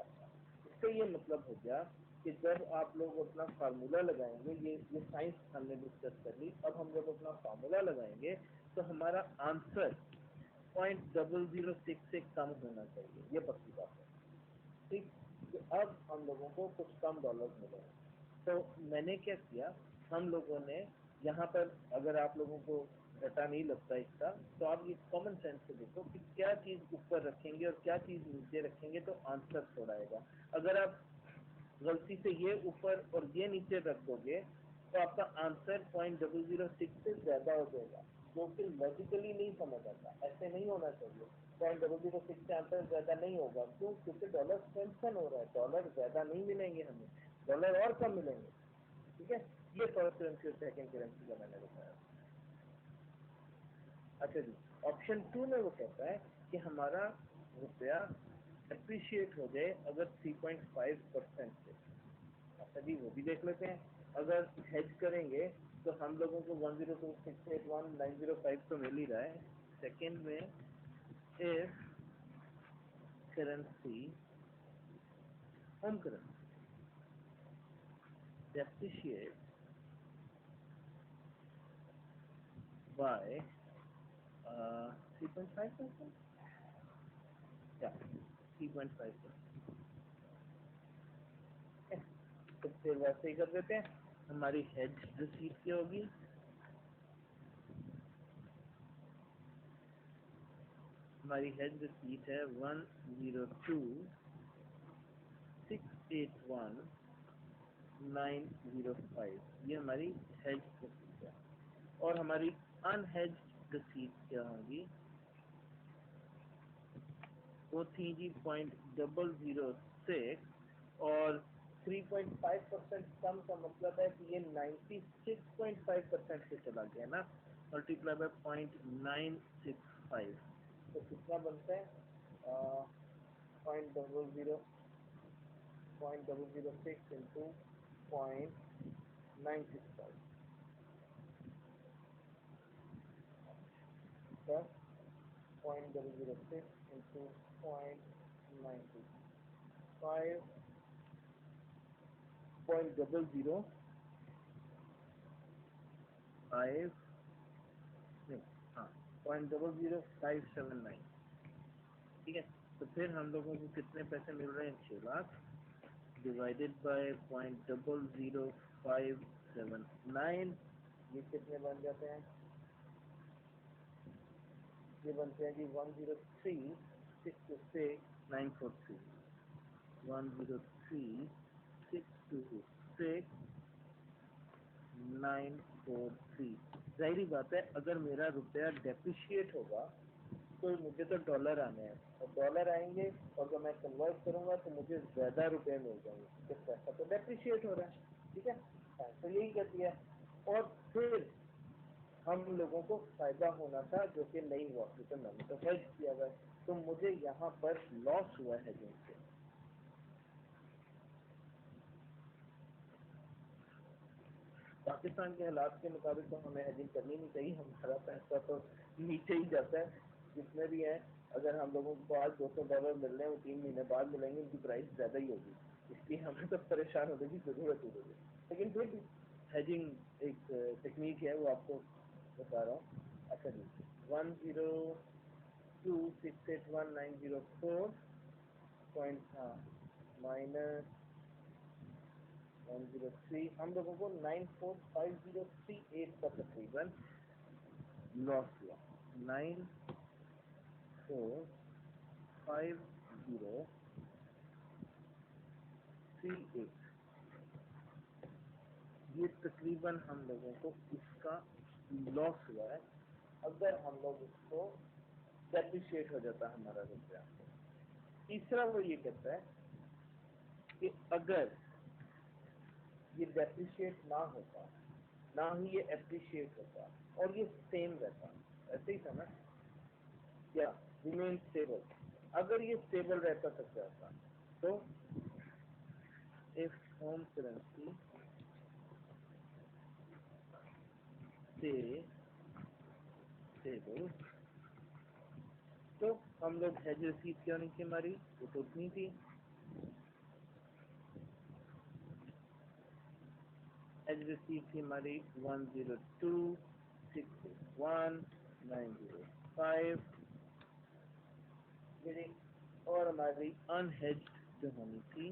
अच्छा, इसका ये मतलब हो गया कि जब आप लोग अपना फार्मूला लगाएंगे, ये साइंस हमने डिस्कस कर ली, अब हम लोग अपना फार्मूला लगाएंगे तो हमारा आंसर 0.006 से कम होना चाहिए, ये पक्की बात है, ठीक। तो अब हम लोगों को कुछ कम डॉलर मिलेंगे। तो मैंने क्या किया, हम लोगों ने यहाँ पर, अगर आप लोगों को घटा नहीं लगता इसका, तो आप ये कॉमन सेंस से देखो कि क्या चीज़ ऊपर रखेंगे और क्या चीज़ नीचे रखेंगे तो आंसर थोड़ा आएगा। अगर आप गलती से ये ऊपर और ये नीचे रख दोगे तो आपका आंसर 0.006 से ज़्यादा हो जाएगा, जो कि लॉजिकली नहीं समझ आता। ऐसे नहीं होना चाहिए। 0.006 से आंसर ज़्यादा नहीं होगा, क्यों? क्योंकि डॉलर स्ट्रेंथन हो रहा है, डॉलर ज़्यादा नहीं मिलेंगे हमें, डॉलर और कम मिलेंगे, ठीक है। ये फर्स्ट करेंसी और सेकंड करेंसी का मैंने बताया। अच्छा जी, ऑप्शन 2 में वो कहता है कि हमारा रुपया एप्रिशिएट हो जाए अगर 3.5% से। अच्छा जी, वो भी देख लेते हैं। अगर हेज करेंगे तो हम लोगों को 102,681,905 तो मिल ही रहा है। सेकेंड में, if currency, home currency depreciate by 3.5%, या 3.5%, तो फिर वैसे ही कर देते हैं। हमारी हेज रिसीट क्या होगी, हमारी हेज रिसीट है 102,681,905, ये हमारी हेज रिसीट है। और हमारी अनहेज्ड रिसीट क्या होगी, वो थी जी 0.006, और 3.5% कम का मतलब है कि ये 96.5% से चला गया ना, मल्टीप्लाई बाय 0.965, तो कितना बनता है, 0.006 इंटू 0.965 plus 0.006 into 0.965, 0.005, नहीं, हाँ, 0.00579, ठीक है। तो फिर हम लोगों को कितने पैसे मिल रहे हैं? 6 लाख डिवाइडेड बाय 0.00579, ये कितने बन जाते हैं? ये बनते हैं जी 103,626,943, 103,626,943। जाहिर बात है अगर मेरा रुपया डेप्रिशिएट होगा तो मुझे तो डॉलर आने हैं, और डॉलर आएंगे और जब मैं कन्वर्ट करूंगा तो मुझे ज्यादा रुपए मिल जाएंगे क्योंकि पैसा तो डेप्रिशिएट हो रहा है। ठीक है, तो यही कहती है। और फिर हम लोगों को फायदा होना था जो कि नहीं हुआ क्योंकि मैंने तो हेज किया हुआ है, तो मुझे यहाँ पर लॉस हुआ है जिनसे। पाकिस्तान के हालात के मुताबिक तो हमें हेजिंग करनी नहीं चाहिए, हमारा पैसा तो नीचे ही जाता है जितने भी है। अगर हम लोगों को आज $200 मिल रहे हैं वो 3 महीने बाद मिलेंगे, उनकी प्राइस ज़्यादा ही होगी, इसलिए हमें तो परेशान होने की ज़रूरत ही नहीं। लेकिन फिर हेजिंग एक टेक्निक है, वो आपको बता रहा हूँ। अच्छा जी, 102,681,904 माइनस 103, हम लोगों को 945038 का तकरीबन लॉस हुआ। 945038, ये तकरीबन हम लोगों को इसका लॉस हुआ है अगर हम लोग इसको डेप्रिशिएट हो जाता हमारा रुपया। तीसरा वो ये कहता है कि अगर ये डेप्रिशिएट ना होता, ना ही ये एप्रिशिएट होता और ये सेम रहता, ऐसे ही था ना, या रिमेन स्टेबल, अगर ये स्टेबल रहता सकता था, तो इफ होम करेंसी स्टेबल, तो हम लोग हेज रिसीव क्यों नहीं थी हमारी, वो तो उतनी थी। हेज रिसीव थी हमारी 102,681,905, और हमारी अनहेज्ड जो होनी थी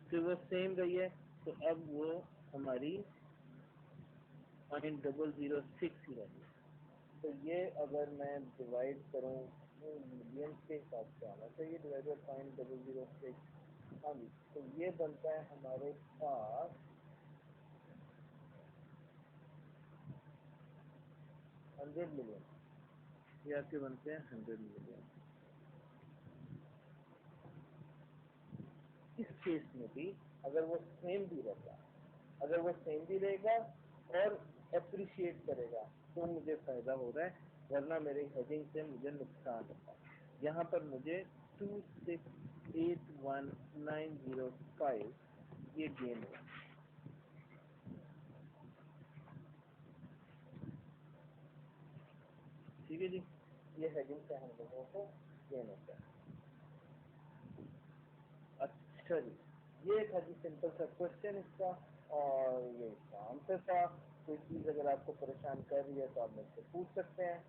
फिर वो सेम रही है, तो अब वो हमारी 0.006 ही रही। तो ये अगर मैं डिवाइड करूँ मिलियन के हिसाब से आना चाहिए, डिवाइडेड 0.006, हाँ जी, तो ये बनता है हमारे पास 100 मिलियन, ये आपके बनते हैं 100 मिलियन। इस केस में भी अगर वो सेम भी रहता, अगर वो सेम भी रहेगा और एप्रिशिएट करेगा तो मुझे फायदा हो रहा है, वरना मेरे हेजिंग से मुझे नुकसान होता है। यहाँ पर मुझे 2681905 ये गेन हुआ। ठीक है जी, ये हेजिंग से हम लोगों को गेन होता है। अच्छा जी, ये था जी सिंपल सा क्वेश्चन इसका, और ये इसका आंसर था। कोई चीज़ अगर आपको परेशान कर रही है तो आप मुझसे पूछ सकते हैं,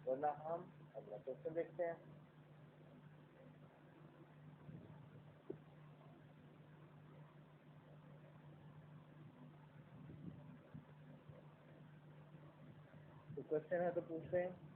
वरना हम अगला क्वेश्चन देखते हैं। तो क्वेश्चन है तो पूछते हैं।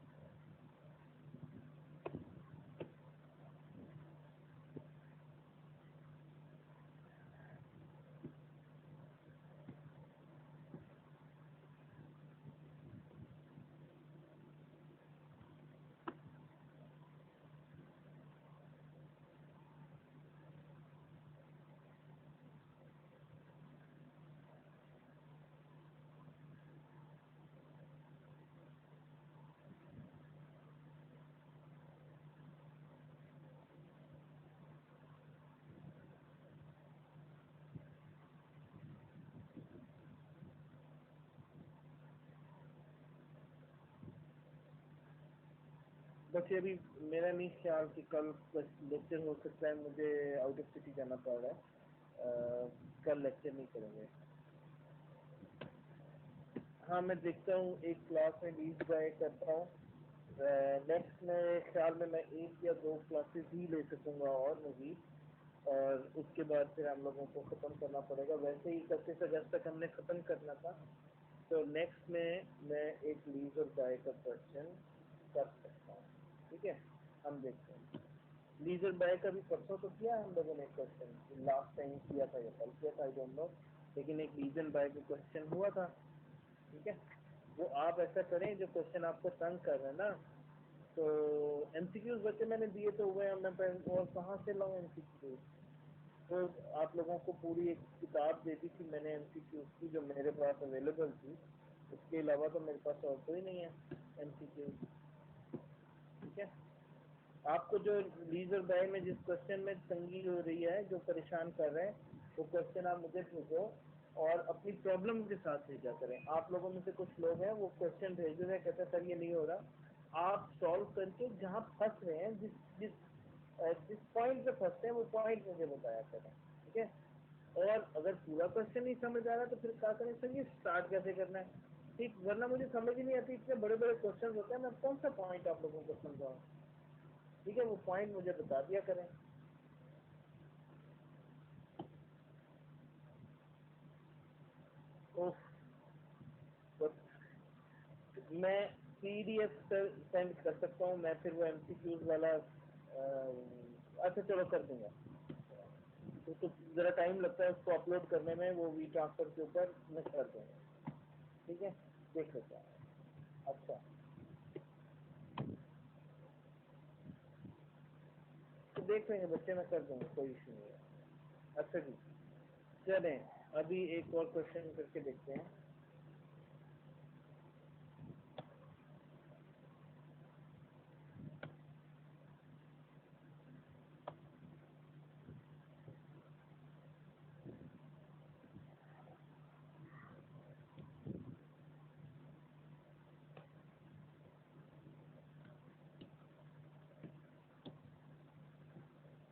बस ये अभी मेरा नहीं ख्याल कि कल लेक्चर हो सकता है, मुझे आउट ऑफ सिटी जाना पड़ रहा है, कल लेक्चर नहीं करेंगे। हाँ मैं देखता हूँ एक क्लास में 20 बाय करता हूँ, नेक्स्ट मेरे ख्याल में मैं 1 या 2 क्लासेस ही ले सकूँगा और मज़ीद, और उसके बाद फिर हम लोगों को ख़त्म करना पड़ेगा। वैसे ही 31 अगस्त तक हमने ख़त्म करना था, तो नेक्स्ट में मैं एक लीज और बाय का क्वेश्चन कर सकता हूँ। ठीक है, हम देखते हैं। लीज और बाय का भी परसों तो किया हम लोगों ने क्वेश्चन, लास्ट टाइम किया था या कल किया था, आई डोंट नो, लेकिन एक लीज एंड बाय का क्वेश्चन हुआ था। ठीक है, वो आप ऐसा करें, जो क्वेश्चन आपको तंग कर रहे हैं ना, तो एमसीक्यूज बच्चे मैंने दिए तो हुए हैं, मैं और कहाँ से लाऊं एमसीक्यूज? तो आप लोगों को पूरी एक किताब दे दी थी मैंने एमसीक्यूज की, जो मेरे पास अवेलेबल थी। उसके अलावा तो मेरे पास और कोई नहीं है एमसीक्यूज। ठीक है, आपको जो लीज और बाय में जिस क्वेश्चन में तंगी हो रही है, जो परेशान कर रहे हैं, वो क्वेश्चन आप मुझे भेजो और अपनी प्रॉब्लम के साथ भेजा करें। आप लोगों में से कुछ लोग हैं वो क्वेश्चन भेज रहे हैं, कहते हैं सर ये नहीं हो रहा। आप सॉल्व करके जहाँ फंस रहे हैं, जिस जिस जिस पॉइंट पे फंसते हैं, वो पॉइंट मुझे बताया करें। ठीक है, और अगर पूरा क्वेश्चन नहीं समझ आ रहा तो फिर क्या करें, सर ये स्टार्ट कैसे करना है? ठीक, वरना मुझे समझ ही नहीं आती, इतने बड़े बड़े क्वेश्चन होते हैं, मैं कौन सा पॉइंट आप लोगों को समझाऊँ? ठीक है, वो पॉइंट मुझे बता दिया करें। ओह, मैं पीडीएफ सेंड कर सकता हूँ, मैं फिर वो एमसीक्यूज वाला अच्छा चलो कर दूंगा। तो जरा टाइम लगता है उसको अपलोड करने में, वो वी ट्रांसफर के ऊपर मैं कर दूंगा। ठीक है, देख लेते हैं। अच्छा, तो देख लेंगे बच्चे, मैं कर दूंगा, कोई इशू नहीं है। अच्छा जी, चलें अभी एक और क्वेश्चन करके देखते हैं।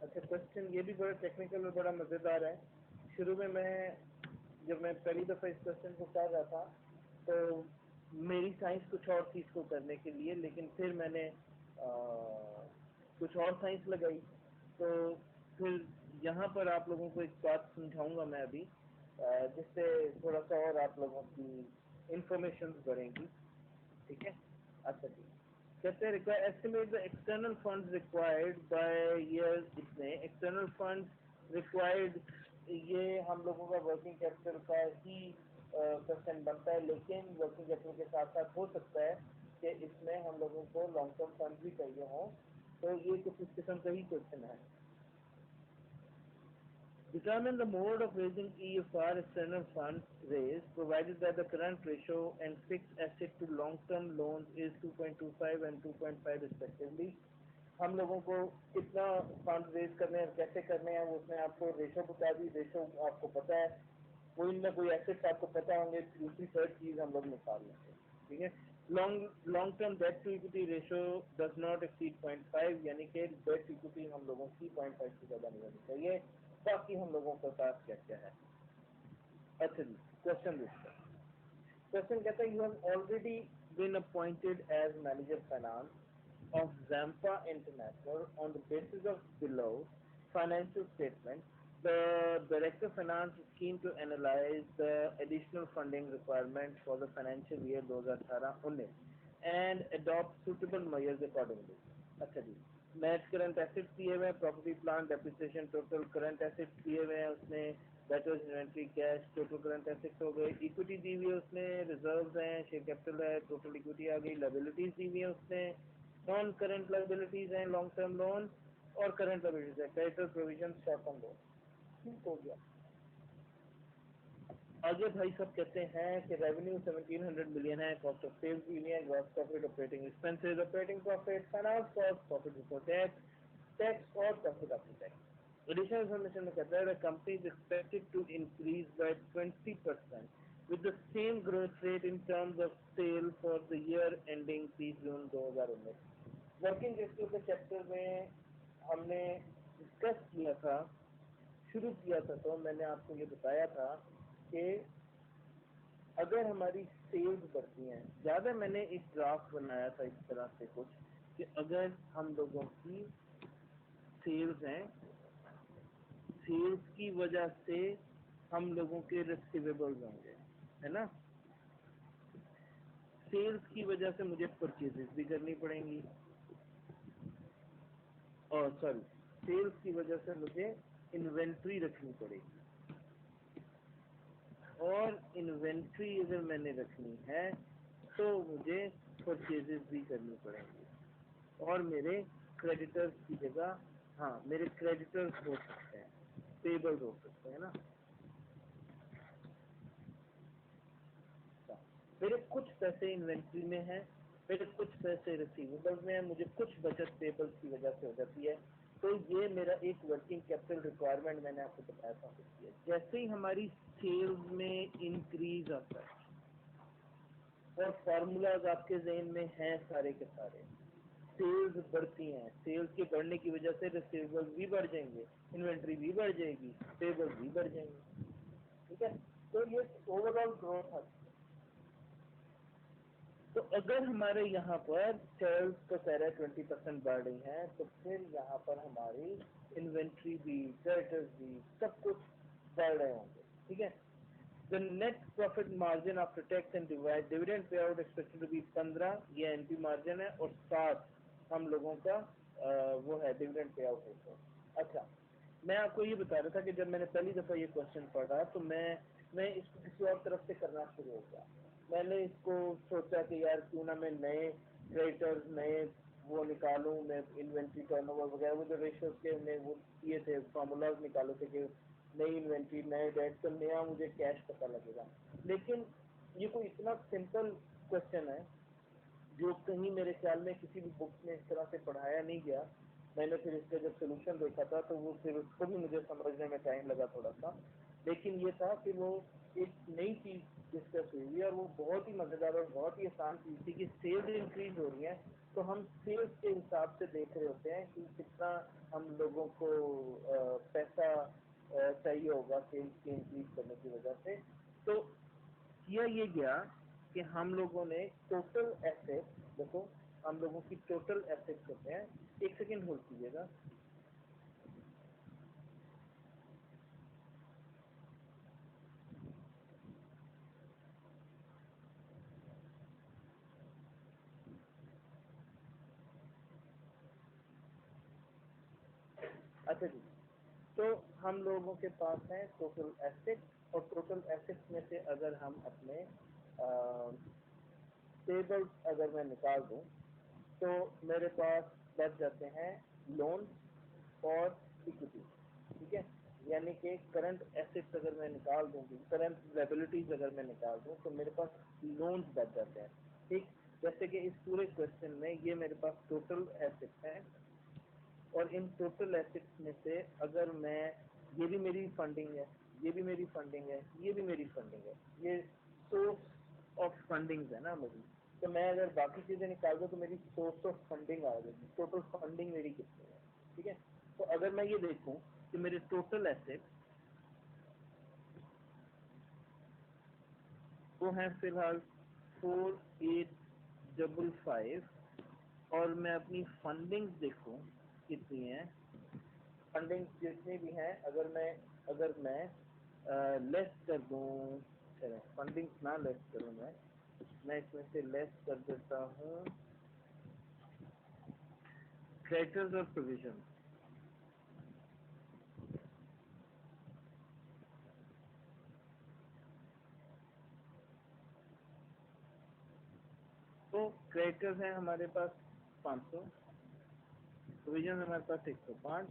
अच्छा, क्वेश्चन ये भी बड़ा टेक्निकल और बड़ा मज़ेदार है। शुरू में जब मैं पहली दफ़ा इस क्वेश्चन को कर रहा था, तो मेरी साइंस कुछ और थी इसको करने के लिए, लेकिन फिर मैंने कुछ और साइंस लगाई। तो फिर यहाँ पर आप लोगों को एक बात समझाऊंगा मैं अभी, जिससे थोड़ा सा और आप लोगों की इंफॉर्मेशन बढ़ेंगी। ठीक है, अच्छा जी, कहते हैं require estimate the external funds required by year. इसमें एक्सटर्नल फंड्स रिक्वायर्ड, ये हम लोगों का वर्किंग कैपिटल का ही क्वेश्चन बनता है, लेकिन वर्किंग कैपिटल के साथ साथ हो सकता है कि इसमें हम लोगों को लॉन्ग टर्म फंड भी चाहिए हों, तो ये कुछ इस किस्म का ही क्वेश्चन है। Determine the mode of raising EFR external funds raised, provided that the current ratio and fixed asset to long-term loans is 2.25 and 2.5 respectively. हम लोगों को कितना फंड रेज करने हैं और कैसे करने हैं, वो उसने आपको रेशो बता दी। रेशो आपको पता है, कोई ना कोई एसेट्स आपको पता होंगे, दूसरी थर्ड चीज हम लोग निकाल लेंगे। ठीक है, long term debt to equity ratio does not exceed 0.5, यानी कि डेट इक्विटी हम लोगों की 0.5 से ज्यादा नहीं होनी चाहिए। बाकी हम लोगों के पास क्या क्या है। अच्छा जी, क्वेश्चन देखते हैं। क्वेश्चन कहता है, you have already been appointed as manager finance of Zampa International on the basis of below financial statement. The Director of Finance is keen to analyze the additional funding requirements for the financial year 2018-19 and adopt suitable measures accordingly. अच्छा जी, net current assets दिए हुए हैं, property plant depreciation, total current assets दिए हुए हैं उसने, debtors inventory cash, total current assets हो गए, इक्विटी दी हुई है उसने, रिजर्व्स हैं, शेयर कैपिटल है, टोटल इक्विटी आ गई, लायबिलिटीज दी हुई है उसने, नॉन करंट लायबिलिटीज हैं, लॉन्ग टर्म लोन, और करंट लायबिलिटीज है, creditor provision, short term loan. ठीक हो गया। आगे भाई सब कहते हैं कि रेवेन्यू 1700 मिलियन है, कॉस्ट ऑफ सेल्स भी नहीं है, gross profit, operating expenses, operating profit, finance cost, profit before tax, tax और profit after tax. Additional information में कहता है the company is expected to increase by 20% with the same growth rate in terms of sale for the year ending 30 June 2019। Working capital के chapter में हमने discuss किया था, शुरू किया था, तो मैंने आपको ये बताया था कि अगर हमारी सेल्स बढ़ती हैं ज़्यादा। मैंने एक ग्राफ बनाया था इस तरह से कुछ कि अगर हम लोगों की सेल्स हैं, सेल्स की वजह से हम लोगों के रिसीवेबल्स होंगे, है ना। सेल्स की वजह से मुझे परचेजेस भी करनी पड़ेंगी, और सॉरी, सेल्स की वजह से मुझे इन्वेंट्री रखनी पड़ेगी, और इन्वेंट्री अगर मैंने रखनी है तो मुझे परचेजेस भी करनी पड़ेंगी, और मेरे क्रेडिटर्स की जगह, हाँ, मेरे क्रेडिटर्स हो सकते हैं, पेबल्स हो सकते हैं ना। मेरे कुछ पैसे इन्वेंट्री में हैं, मेरे कुछ पैसे रिसीवेबल्स में हैं, मुझे कुछ बचत पेबल्स की वजह से हो जाती है। तो ये मेरा एक वर्किंग कैपिटल रिक्वायरमेंट मैंने आपको बताया था होती है। जैसे ही हमारी सेल्स में इंक्रीज आता है, और फार्मूलाज आपके ज़हन में हैं सारे के सारे, सेल्स बढ़ती हैं, सेल्स के बढ़ने की वजह से रिसीवेबल्स भी बढ़ जाएंगे, इन्वेंट्री भी बढ़ जाएगी, पेबल्स भी बढ़ जाएंगे, ठीक है। तो ये ओवरऑल ग्रोथ है। तो अगर हमारे यहाँ पर सेल्स तो कह रहे 20% बढ़ रही है, तो फिर यहाँ पर हमारी इन्वेंट्री भी, क्रेडिटर्स भी, सब कुछ बढ़ रहे होंगे, ठीक है। The net profit margin after tax and dividend payout expected to be 15, ये एनपी मार्जिन है, और 7 हम लोगों का वो है डिविडेंड पे आउट रेशो। अच्छा, मैं आपको ये बता रहा था कि जब मैंने पहली दफ़ा ये क्वेश्चन पढ़ा तो मैं इसको किसी और तरफ से करना शुरू हो गया। मैंने इसको सोचा कि यार क्यों ना मैं नए क्रेडिटर्स, नए वो निकालूं, मैं इन्वेंट्री टर्नओवर वगैरह वो जो रेशियोज के मैं वो किए थे, फार्मूलाज निकाले थे कि नई इन्वेंट्री, नए डेट, तो नया मुझे कैश पता लगेगा। लेकिन ये कोई इतना सिंपल क्वेश्चन है जो कहीं मेरे ख्याल में किसी भी बुक में इस तरह से पढ़ाया नहीं गया। मैंने फिर इसका जब सोल्यूशन देखा था तो वो फिर उसको भी मुझे समझने में टाइम लगा थोड़ा सा, लेकिन ये था कि वो एक नई चीज डिस्कस हुई और वो बहुत ही मजेदार और बहुत ही आसान चीज थी कि सेल्स इंक्रीज हो रही है, तो हम सेल्स के हिसाब से देख रहे होते हैं कि कितना हम लोगों को पैसा चाहिए होगा सेल्स के इंक्रीज करने की वजह से। तो किया ये गया कि हम लोगों ने टोटल एसेट, देखो हम लोगों की टोटल एसेट्स होते हैं, एक सेकेंड होल्ड कीजिएगा। अच्छा जी, तो हम लोगों के पास है टोटल एसेट, और टोटल एसेट्स में से अगर हम अपने टेबल अगर मैं निकाल दूं तो मेरे पास बच जाते हैं लोन और इक्विटी, ठीक है। यानी कि करंट एसेट्स अगर मैं निकाल दूं, करंट लायबिलिटीज अगर मैं निकाल दूं, तो मेरे पास लोन्स बच जाते हैं, ठीक। जैसे कि इस पूरे क्वेश्चन में ये मेरे पास टोटल एसेट्स हैं, और इन टोटल एसेट्स में से अगर मैं, ये भी मेरी फंडिंग है, ये भी मेरी फंडिंग है, ये भी मेरी फंडिंग है, ये सोर्स ऑफ फंडिंग है ना मेरी। तो मैं अगर बाकी चीजें निकाल दूं तो मेरी सोर्स ऑफ फंडिंग आ जाएगी, टोटल फंडिंग मेरी कितनी है, ठीक है। तो अगर मैं ये देखूं कि मेरे टोटल एसेट वो है फिलहाल 4855, और मैं अपनी फंडिंग देखूं कितनी है, फंडिंग जितनी भी हैं, अगर मैं लेस कर दूं, चलो फंडिंग ना लेस करूं, मैं इसमें से लेस कर देता हूं क्रेडिटर्स और प्रोविजन। तो क्रेडिटर्स हैं हमारे पास 500, प्रोविजन हमारे पास 105।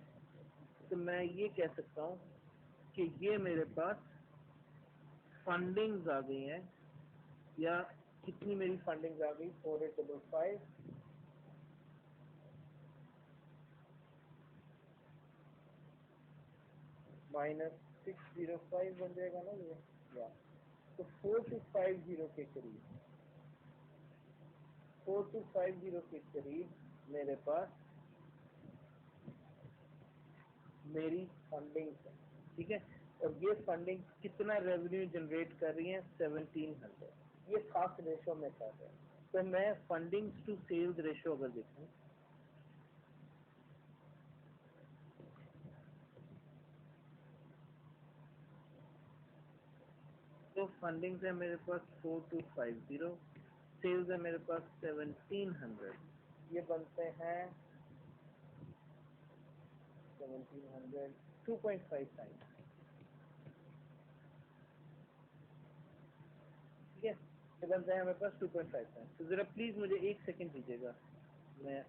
तो मैं ये कह सकता हूँ कि ये मेरे पास फंडिंग्स आ गई हैं, या कितनी मेरी फंडिंग्स आ गई, 4855 माइनस 605 बन जाएगा ना ये, या तो 4250 के करीब, 4250 के करीब मेरे पास मेरी फंडिंग है, ठीक है। और ये फंडिंग कितना रेवेन्यू जनरेट कर रही है, 1700, ये खास रेशो में था। तो मैं फंडिंग्स टू सेल्स रेशो अगर देखूं तो फंडिंग्स है मेरे पास 4250, सेल्स है मेरे पास 1700, ये बनते हैं 1700 2.5 टाइम्स। ठीक है, ये बनता है मेरे पास 2.5 टाइम्स। तो जरा प्लीज मुझे एक सेकंड दीजिएगा, मैं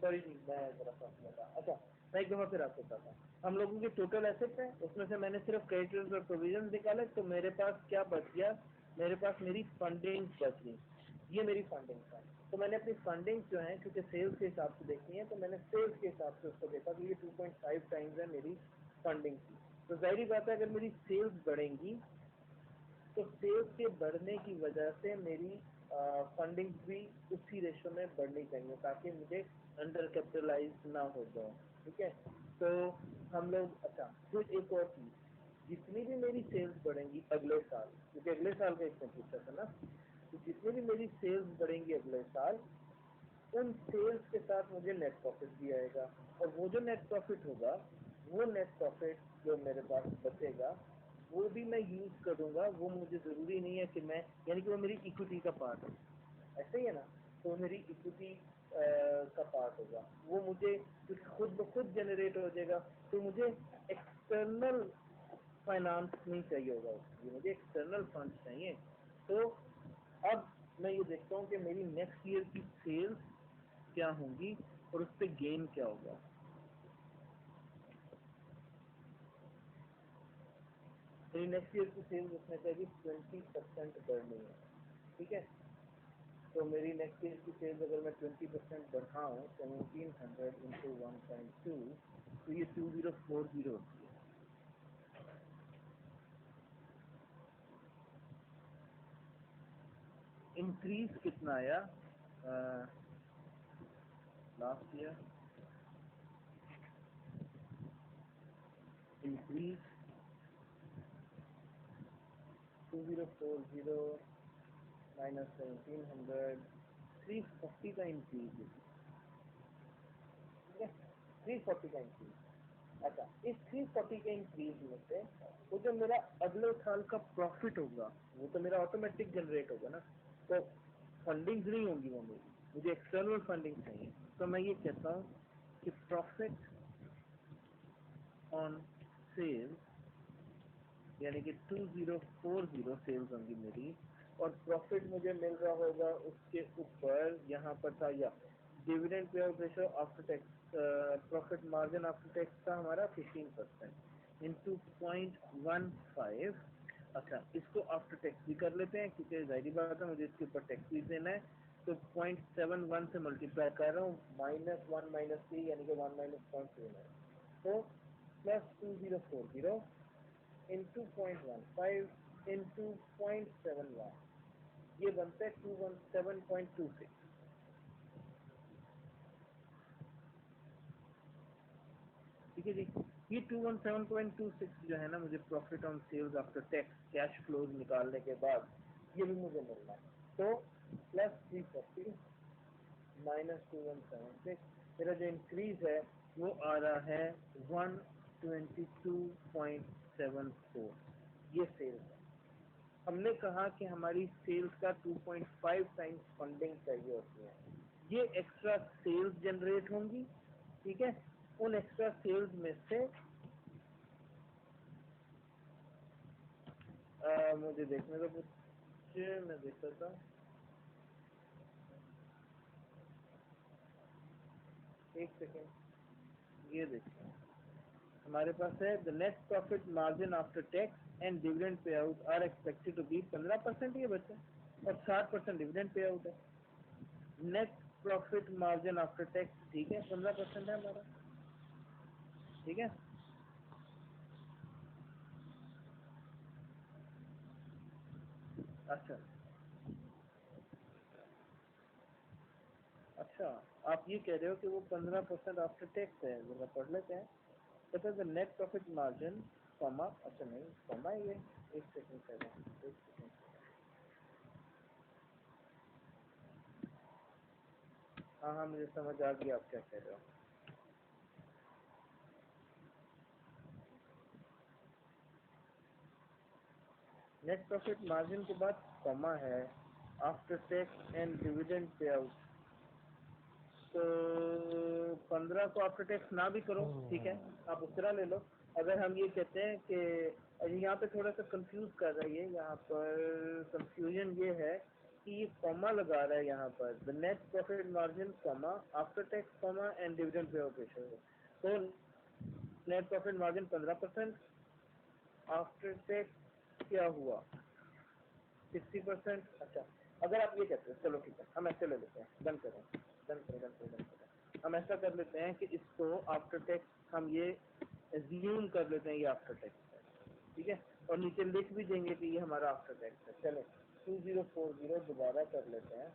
सॉरी जी, मैं जरा सा था। अच्छा, मैं एक दफा फिर आपको बताता हूँ। हम लोगों के टोटल एसेट्स हैं, उसमें से मैंने सिर्फ क्रेडिटर्स और प्रोविजन निकाले, तो मेरे पास क्या बच गया, मेरे पास मेरी फंडिंग बच गई। ये मेरी फंडिंग है। तो मैंने अपनी फंडिंग जो है, क्योंकि सेल्स के हिसाब से देखनी है, तो मैंने सेल्स के हिसाब से उसको देखा कि ये 2.5 टाइम्स है मेरी फंडिंग की। तो जाहिर बात है, अगर मेरी सेल्स बढ़ेंगी तो सेल्स के बढ़ने की वजह से मेरी फंडिंग भी उसी रेशो में बढ़नी चाहिए, ताकि मुझे अंडर कैपिटलाइज ना हो जाए। ठीक है, तो हम लोग, अच्छा फिर एक और चीज, जितनी भी मेरी सेल्स बढ़ेंगी अगले साल, क्योंकि अगले साल का इसमें पूछा था ना, तो जितनी भी मेरी सेल्स बढ़ेंगी अगले साल, उन सेल्स के साथ मुझे नेट प्रॉफिट भी आएगा, और वो जो नेट प्रॉफिट होगा, वो नेट प्रॉफिट जो मेरे पास बचेगा, वो भी मैं यूज करूंगा। वो मुझे जरूरी नहीं है कि मैं, यानी कि वो मेरी इक्विटी का पार्ट है, ऐसे ही है ना, तो मेरी इक्विटी का पार्ट होगा। वो मुझे खुद ब खुद जनरेट हो जाएगा, तो मुझे एक्सटर्नल फाइनेंस नहीं चाहिए होगा उसके लिए, मुझे एक्सटर्नल फंड चाहिए। तो अब मैं ये देखता हूँ कि मेरी नेक्स्ट ईयर की सेल्स क्या होंगी और उस पर गेन क्या होगा। मेरी नेक्स्ट ईयर की सेल्स उसमें से अभी 20% बढ़नी है। ठीक है, तो मेरी नेक्स्ट ईयर की सेल्स अगर मैं 20% बढ़ाऊँ 1700 इंटू 1.2, तो ये 2040 होती है। इंक्रीज कितना आया लास्ट ईयर, इंक्रीज 2040 माइनस 1700, 340 का इंक्रीज है। ठीक है, 340 का इंक्रीज। अच्छा, इस 340 के इंक्रीज में से वो जो मेरा अगले साल का प्रॉफिट होगा, वो तो मेरा ऑटोमेटिक जनरेट होगा ना, तो फंडिंग नहीं होंगी वो मेरी, मुझे एक्सटर्नल फंडिंग चाहिए। तो मैं ये कहता हूँ कि प्रॉफिट ऑन सेल, यानी कि 2040 सेल्स होंगी मेरी, और प्रॉफिट मुझे मिल रहा होगा उसके ऊपर, यहाँ पर था या dividend pay out ratio after tax, profit margin after tax था हमारा 15% इंटू 0.15। अच्छा, इसको आफ्टर टैक्स भी कर लेते हैं, क्योंकि जाहिर बात है मुझे इसके ऊपर टैक्स भी देना है। तो 0.71 से मल्टीप्लाई कर रहा हूँ, -1 - 3, यानी कि 1 - 0.29, तो प्लस 2040 इंटू 0.15 इंटू 0.71, ये बनता है 217.26। ठीक है जी, ये 217.26 जो है ना, मुझे profit on sales after tax cash flows निकालने के बाद ये भी मुझे मिलना है। तो प्लस 340 माइनस 2176, मेरा जो इंक्रीज है वो आ रहा है 122.74। ये सेल्स है। हमने कहा कि हमारी सेल्स का 2.5 टाइम्स फंडिंग चाहिए होती है। ये एक्स्ट्रा सेल्स जनरेट होंगी, ठीक है। उन एक्स्ट्रा सेल्स में से मुझे देखने का कुछ, मैं देख सकता हूँ, एक सेकेंड। ये देखिए हमारे पास है the net profit margin after tax and dividend pay out are expected to be 15% ये बच्चे, और 60% डिविडेंड पे आउट है। Net profit margin after tax ठीक है 15% है हमारा, ठीक है। अच्छा अच्छा, आप ये कह रहे हो कि वो 15% आफ्टर टैक्स है, जरा पढ़ लेते हैं। कहते हैं the net profit margin comma, अच्छा नहीं कॉमा ये, एक सेकंड पहले, एक सेकंड। हाँ हाँ मुझे समझ आ गया आप क्या कह रहे हो। नेट प्रॉफिट मार्जिन के बाद कॉमा है, after tax and dividend pay out. तो 15 को आफ्टर टैक्स ना भी करो, ठीक है, आप उस तरह ले लो। अगर हम ये कहते हैं कि यहाँ पे थोड़ा सा कंफ्यूज कर रही है, यहाँ पर कंफ्यूजन ये है कि ये कॉमा लगा रहा है यहाँ पर, the net profit margin comma after tax comma and dividend pay out ratio. तो net profit margin 15%, after tax क्या हुआ 60%। अच्छा, अगर आप ये कहते हैं चलो ठीक है, हम ऐसे ले लेते हैं, डन करें, डन करें, डन करें, डन करें। हम ऐसा कर लेते हैं कि इसको आफ्टर टैक्स हम ये एज्यूम कर लेते हैं, ये आफ्टर टैक्स है, ठीक है, और नीचे लिख भी देंगे कि ये हमारा आफ्टर टैक्स है। चलो 2040 दोबारा कर लेते हैं,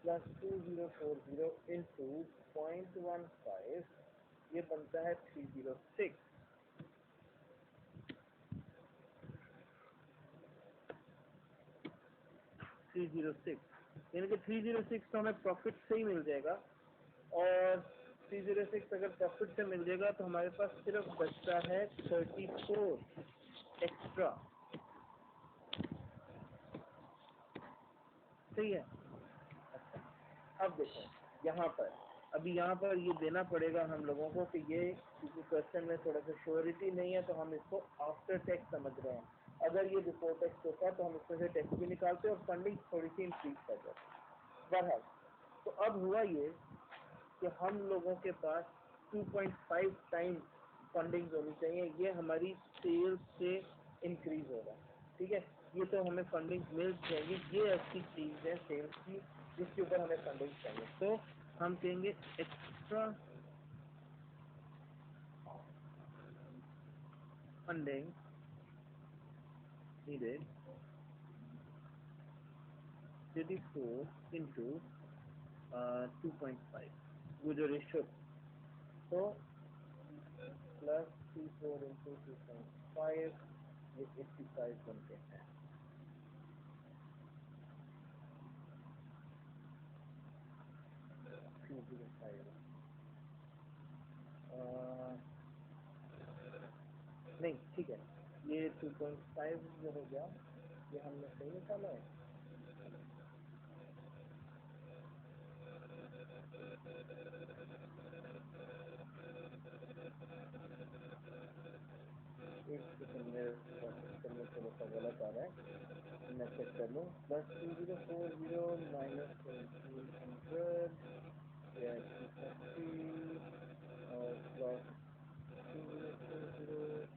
प्लस 2040 इंटू 0.15, ये बनता है 306। 306 यानी कि 306 तो हमें प्रॉफिट से ही मिल जाएगा, और 306 अगर प्रॉफिट से मिल जाएगा तो हमारे पास सिर्फ बचता है 34 एक्स्ट्रा, सही है। अच्छा, अब देखो यहाँ पर, अभी यहाँ पर ये देना पड़ेगा हम लोगों को कि ये, क्योंकि क्वेश्चन में थोड़ा सा श्योरिटी नहीं है तो हम इसको आफ्टर टैक्स समझ रहे हैं। अगर ये बिफोर टैक्स होता तो हम इसमें से टैक्स भी निकालते और फंडिंग थोड़ी सी इंक्रीज कर देते। बहरहाल, तो अब हुआ ये कि हम लोगों के पास 2.5 टाइम फंडिंग होनी चाहिए, ये हमारी सेल्स से इंक्रीज होगा, ठीक है। ये तो हमें फंडिंग मिल जाएगी, ये अच्छी चीज है सेल्स की जिसके ऊपर हमें फंडिंग चाहिए। तो हम कहेंगे एक्स्ट्रा फंडिंग नीडेड 34 इंटू 2.5, वो जो रेशियो, तो प्लस 34 इंटू 2.5, ये 85 बनते हैं। 205 नहीं ठीक है, ये 2.5 जो हो गया, ये हमने सही निकाला है। एक सेकंड में सिस्टम में थोड़ा सा गलत आ रहा है, मैं चेक कर लूँ। प्लस 2040 माइनस 1700 या 230 और प्लस 2040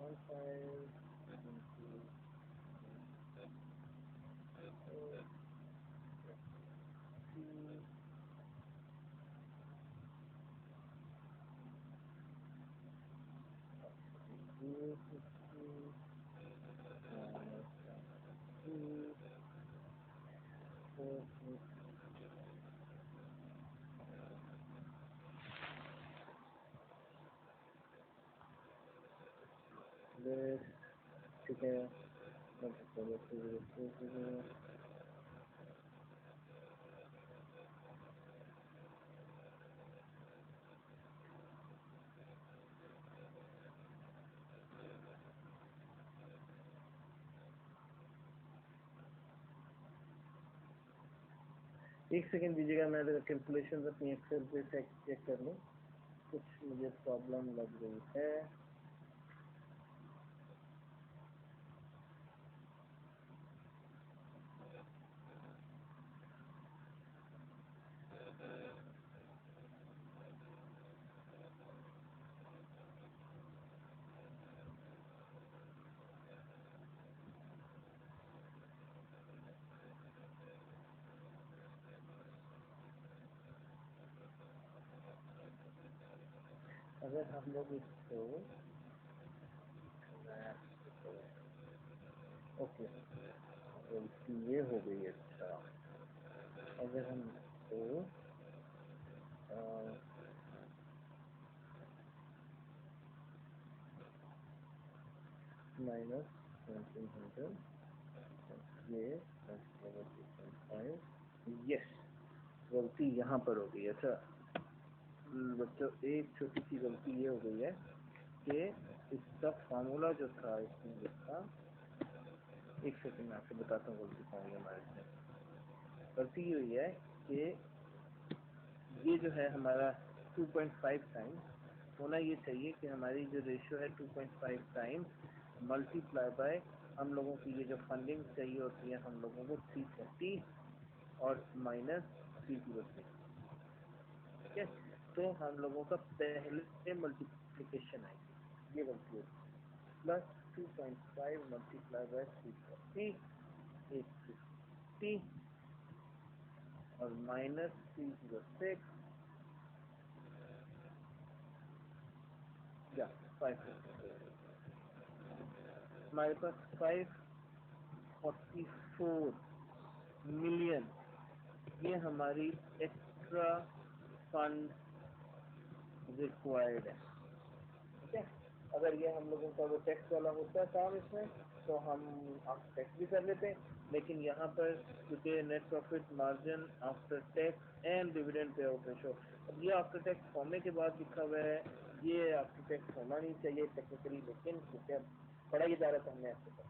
15 into 2, ये 50 minus 2, 4, ठीक है, एक सेकंड दीजिएगा, मैं कैलकुलेशन अपनी एक्सेल पे चेक कर लूँ, कुछ मुझे प्रॉब्लम लग रही है। अगर हम लोग इसको ओके, गलती ये हो गई है। अच्छा, अगर हम इसको माइनस 1700 ये 5, यस, गलती यहाँ पर हो गई है। अच्छा बच्चों, एक छोटी सी गलती ये हो गई है कि इसका फार्मूला जो था इसमें लिखा, एक सेकंड में आपको बताता हूँ गलती कहाँ हुई हमारे इसमें। गलती ये हुई है कि ये जो है हमारा 2.5 टाइम्स होना ये चाहिए कि हमारी जो रेशियो है 2.5 टाइम्स मल्टीप्लाई बाय हम लोगों की ये जो फंडिंग चाहिए होती है हम लोगों को 330 और माइनस 306, ठीक है। तो हम लोगों का पहले मल्टीप्लिकेशन आएगी, ये गलती होती है, प्लस 2.5 मल्टीप्लाई बाय 340 850 और माइनस 306 या 554। हमारे पास 544 मिलियन ये हमारी एक्स्ट्रा फंड रिक्वायर्ड है, ठीक है। अगर ये हम लोगों का वो टैक्स वाला होता है काम इसमें, तो हम आफ्टर टैक्स भी कर लेते हैं, लेकिन यहाँ पर क्योंकि net profit margin after tax and dividend pay out ratio, अब ये आफ्टर टैक्स होने के बाद लिखा हुआ है, ये आफ्टर टैक्स होना नहीं चाहिए टेक्निकली, लेकिन क्योंकि पढ़ाई जा रहा था हमने ऐसे कर,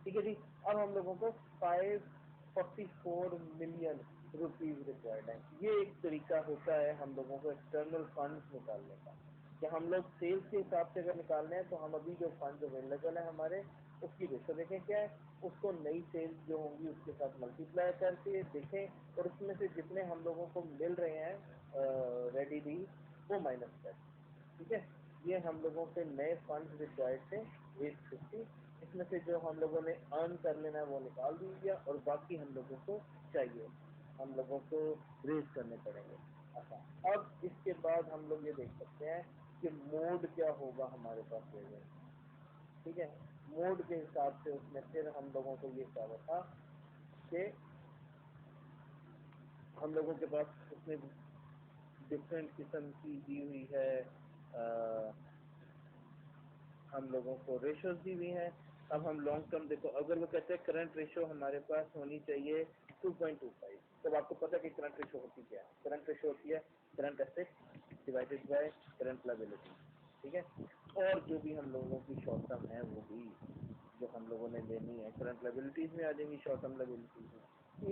ठीक है जी। अब हम लोगों को 544 मिलियन रुपीज रिक्वायर्ड है। ये एक तरीका होता है हम लोगों को एक्सटर्नल फंड्स निकालने का, कि हम लोग सेल्स के हिसाब से अगर निकालने हैं तो हम अभी जो फंड अवेलेबल है हमारे उसकी रेशो देखें क्या है, उसको नई सेल्स जो होंगी उसके साथ मल्टीप्लाई करके देखें, और उसमें से जितने हम लोगों को मिल रहे हैं रेडी डी वो माइनस कर, ठीक है। ये हम लोगों के नए फंड्स रिक्वायर्ड थे 850, इसमें से जो हम लोगों ने अर्न कर लेना है वो निकाल दिया, और बाकी हम लोगों को चाहिए, हम लोगों को रेज करने पड़ेंगे। अच्छा, अब इसके बाद हम लोग ये देख सकते हैं कि मोड क्या होगा हमारे पास रेवेन्यू, ठीक है। मोड के हिसाब से उसमें फिर हम लोगों को ये क्या था कि हम लोगों के पास उसमें डिफरेंट किस्म की दी हुई है, हम लोगों को रेशोज दी हुई हैं। अब हम लॉन्ग टर्म देखो, अगर वो कहते हैं करंट रेशो हमारे पास होनी चाहिए 2.25, तब आपको पता है कि करंट रेशो होती क्या है। करंट रेशो होती है current asset divided by current liability, ठीक है। और जो भी हम लोगों की शॉर्ट टर्म है वो भी जो हम लोगों ने लेनी है करंट लायबिलिटीज में आ जाएंगी, शॉर्ट टर्म लायबिलिटीज में।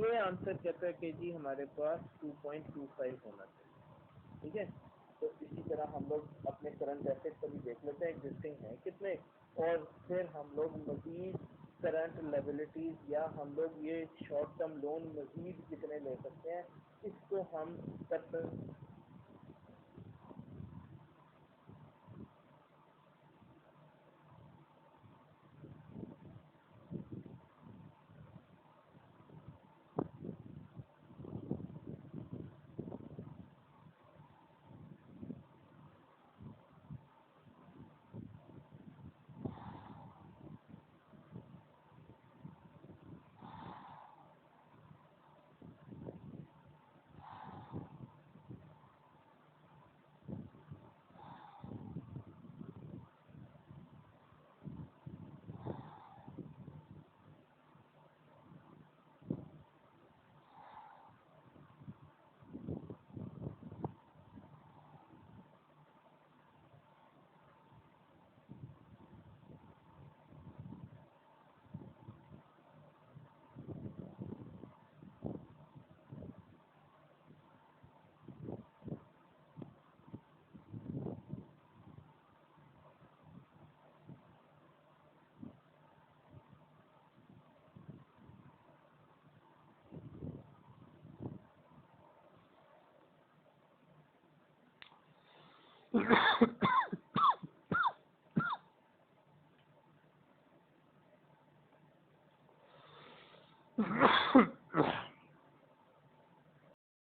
ये आंसर कहता है कि जी हमारे पास 2.25 होना चाहिए, ठीक है। तो इसी तरह हम लोग अपने करंट एसेट को भी देख लेते हैं एग्जिस्टिंग है कितने, और फिर हम लोग मजीद करंट लायबिलिटीज या हम लोग ये शॉर्ट टर्म लोन मजीद कितने ले सकते हैं, इसको हम कर सकते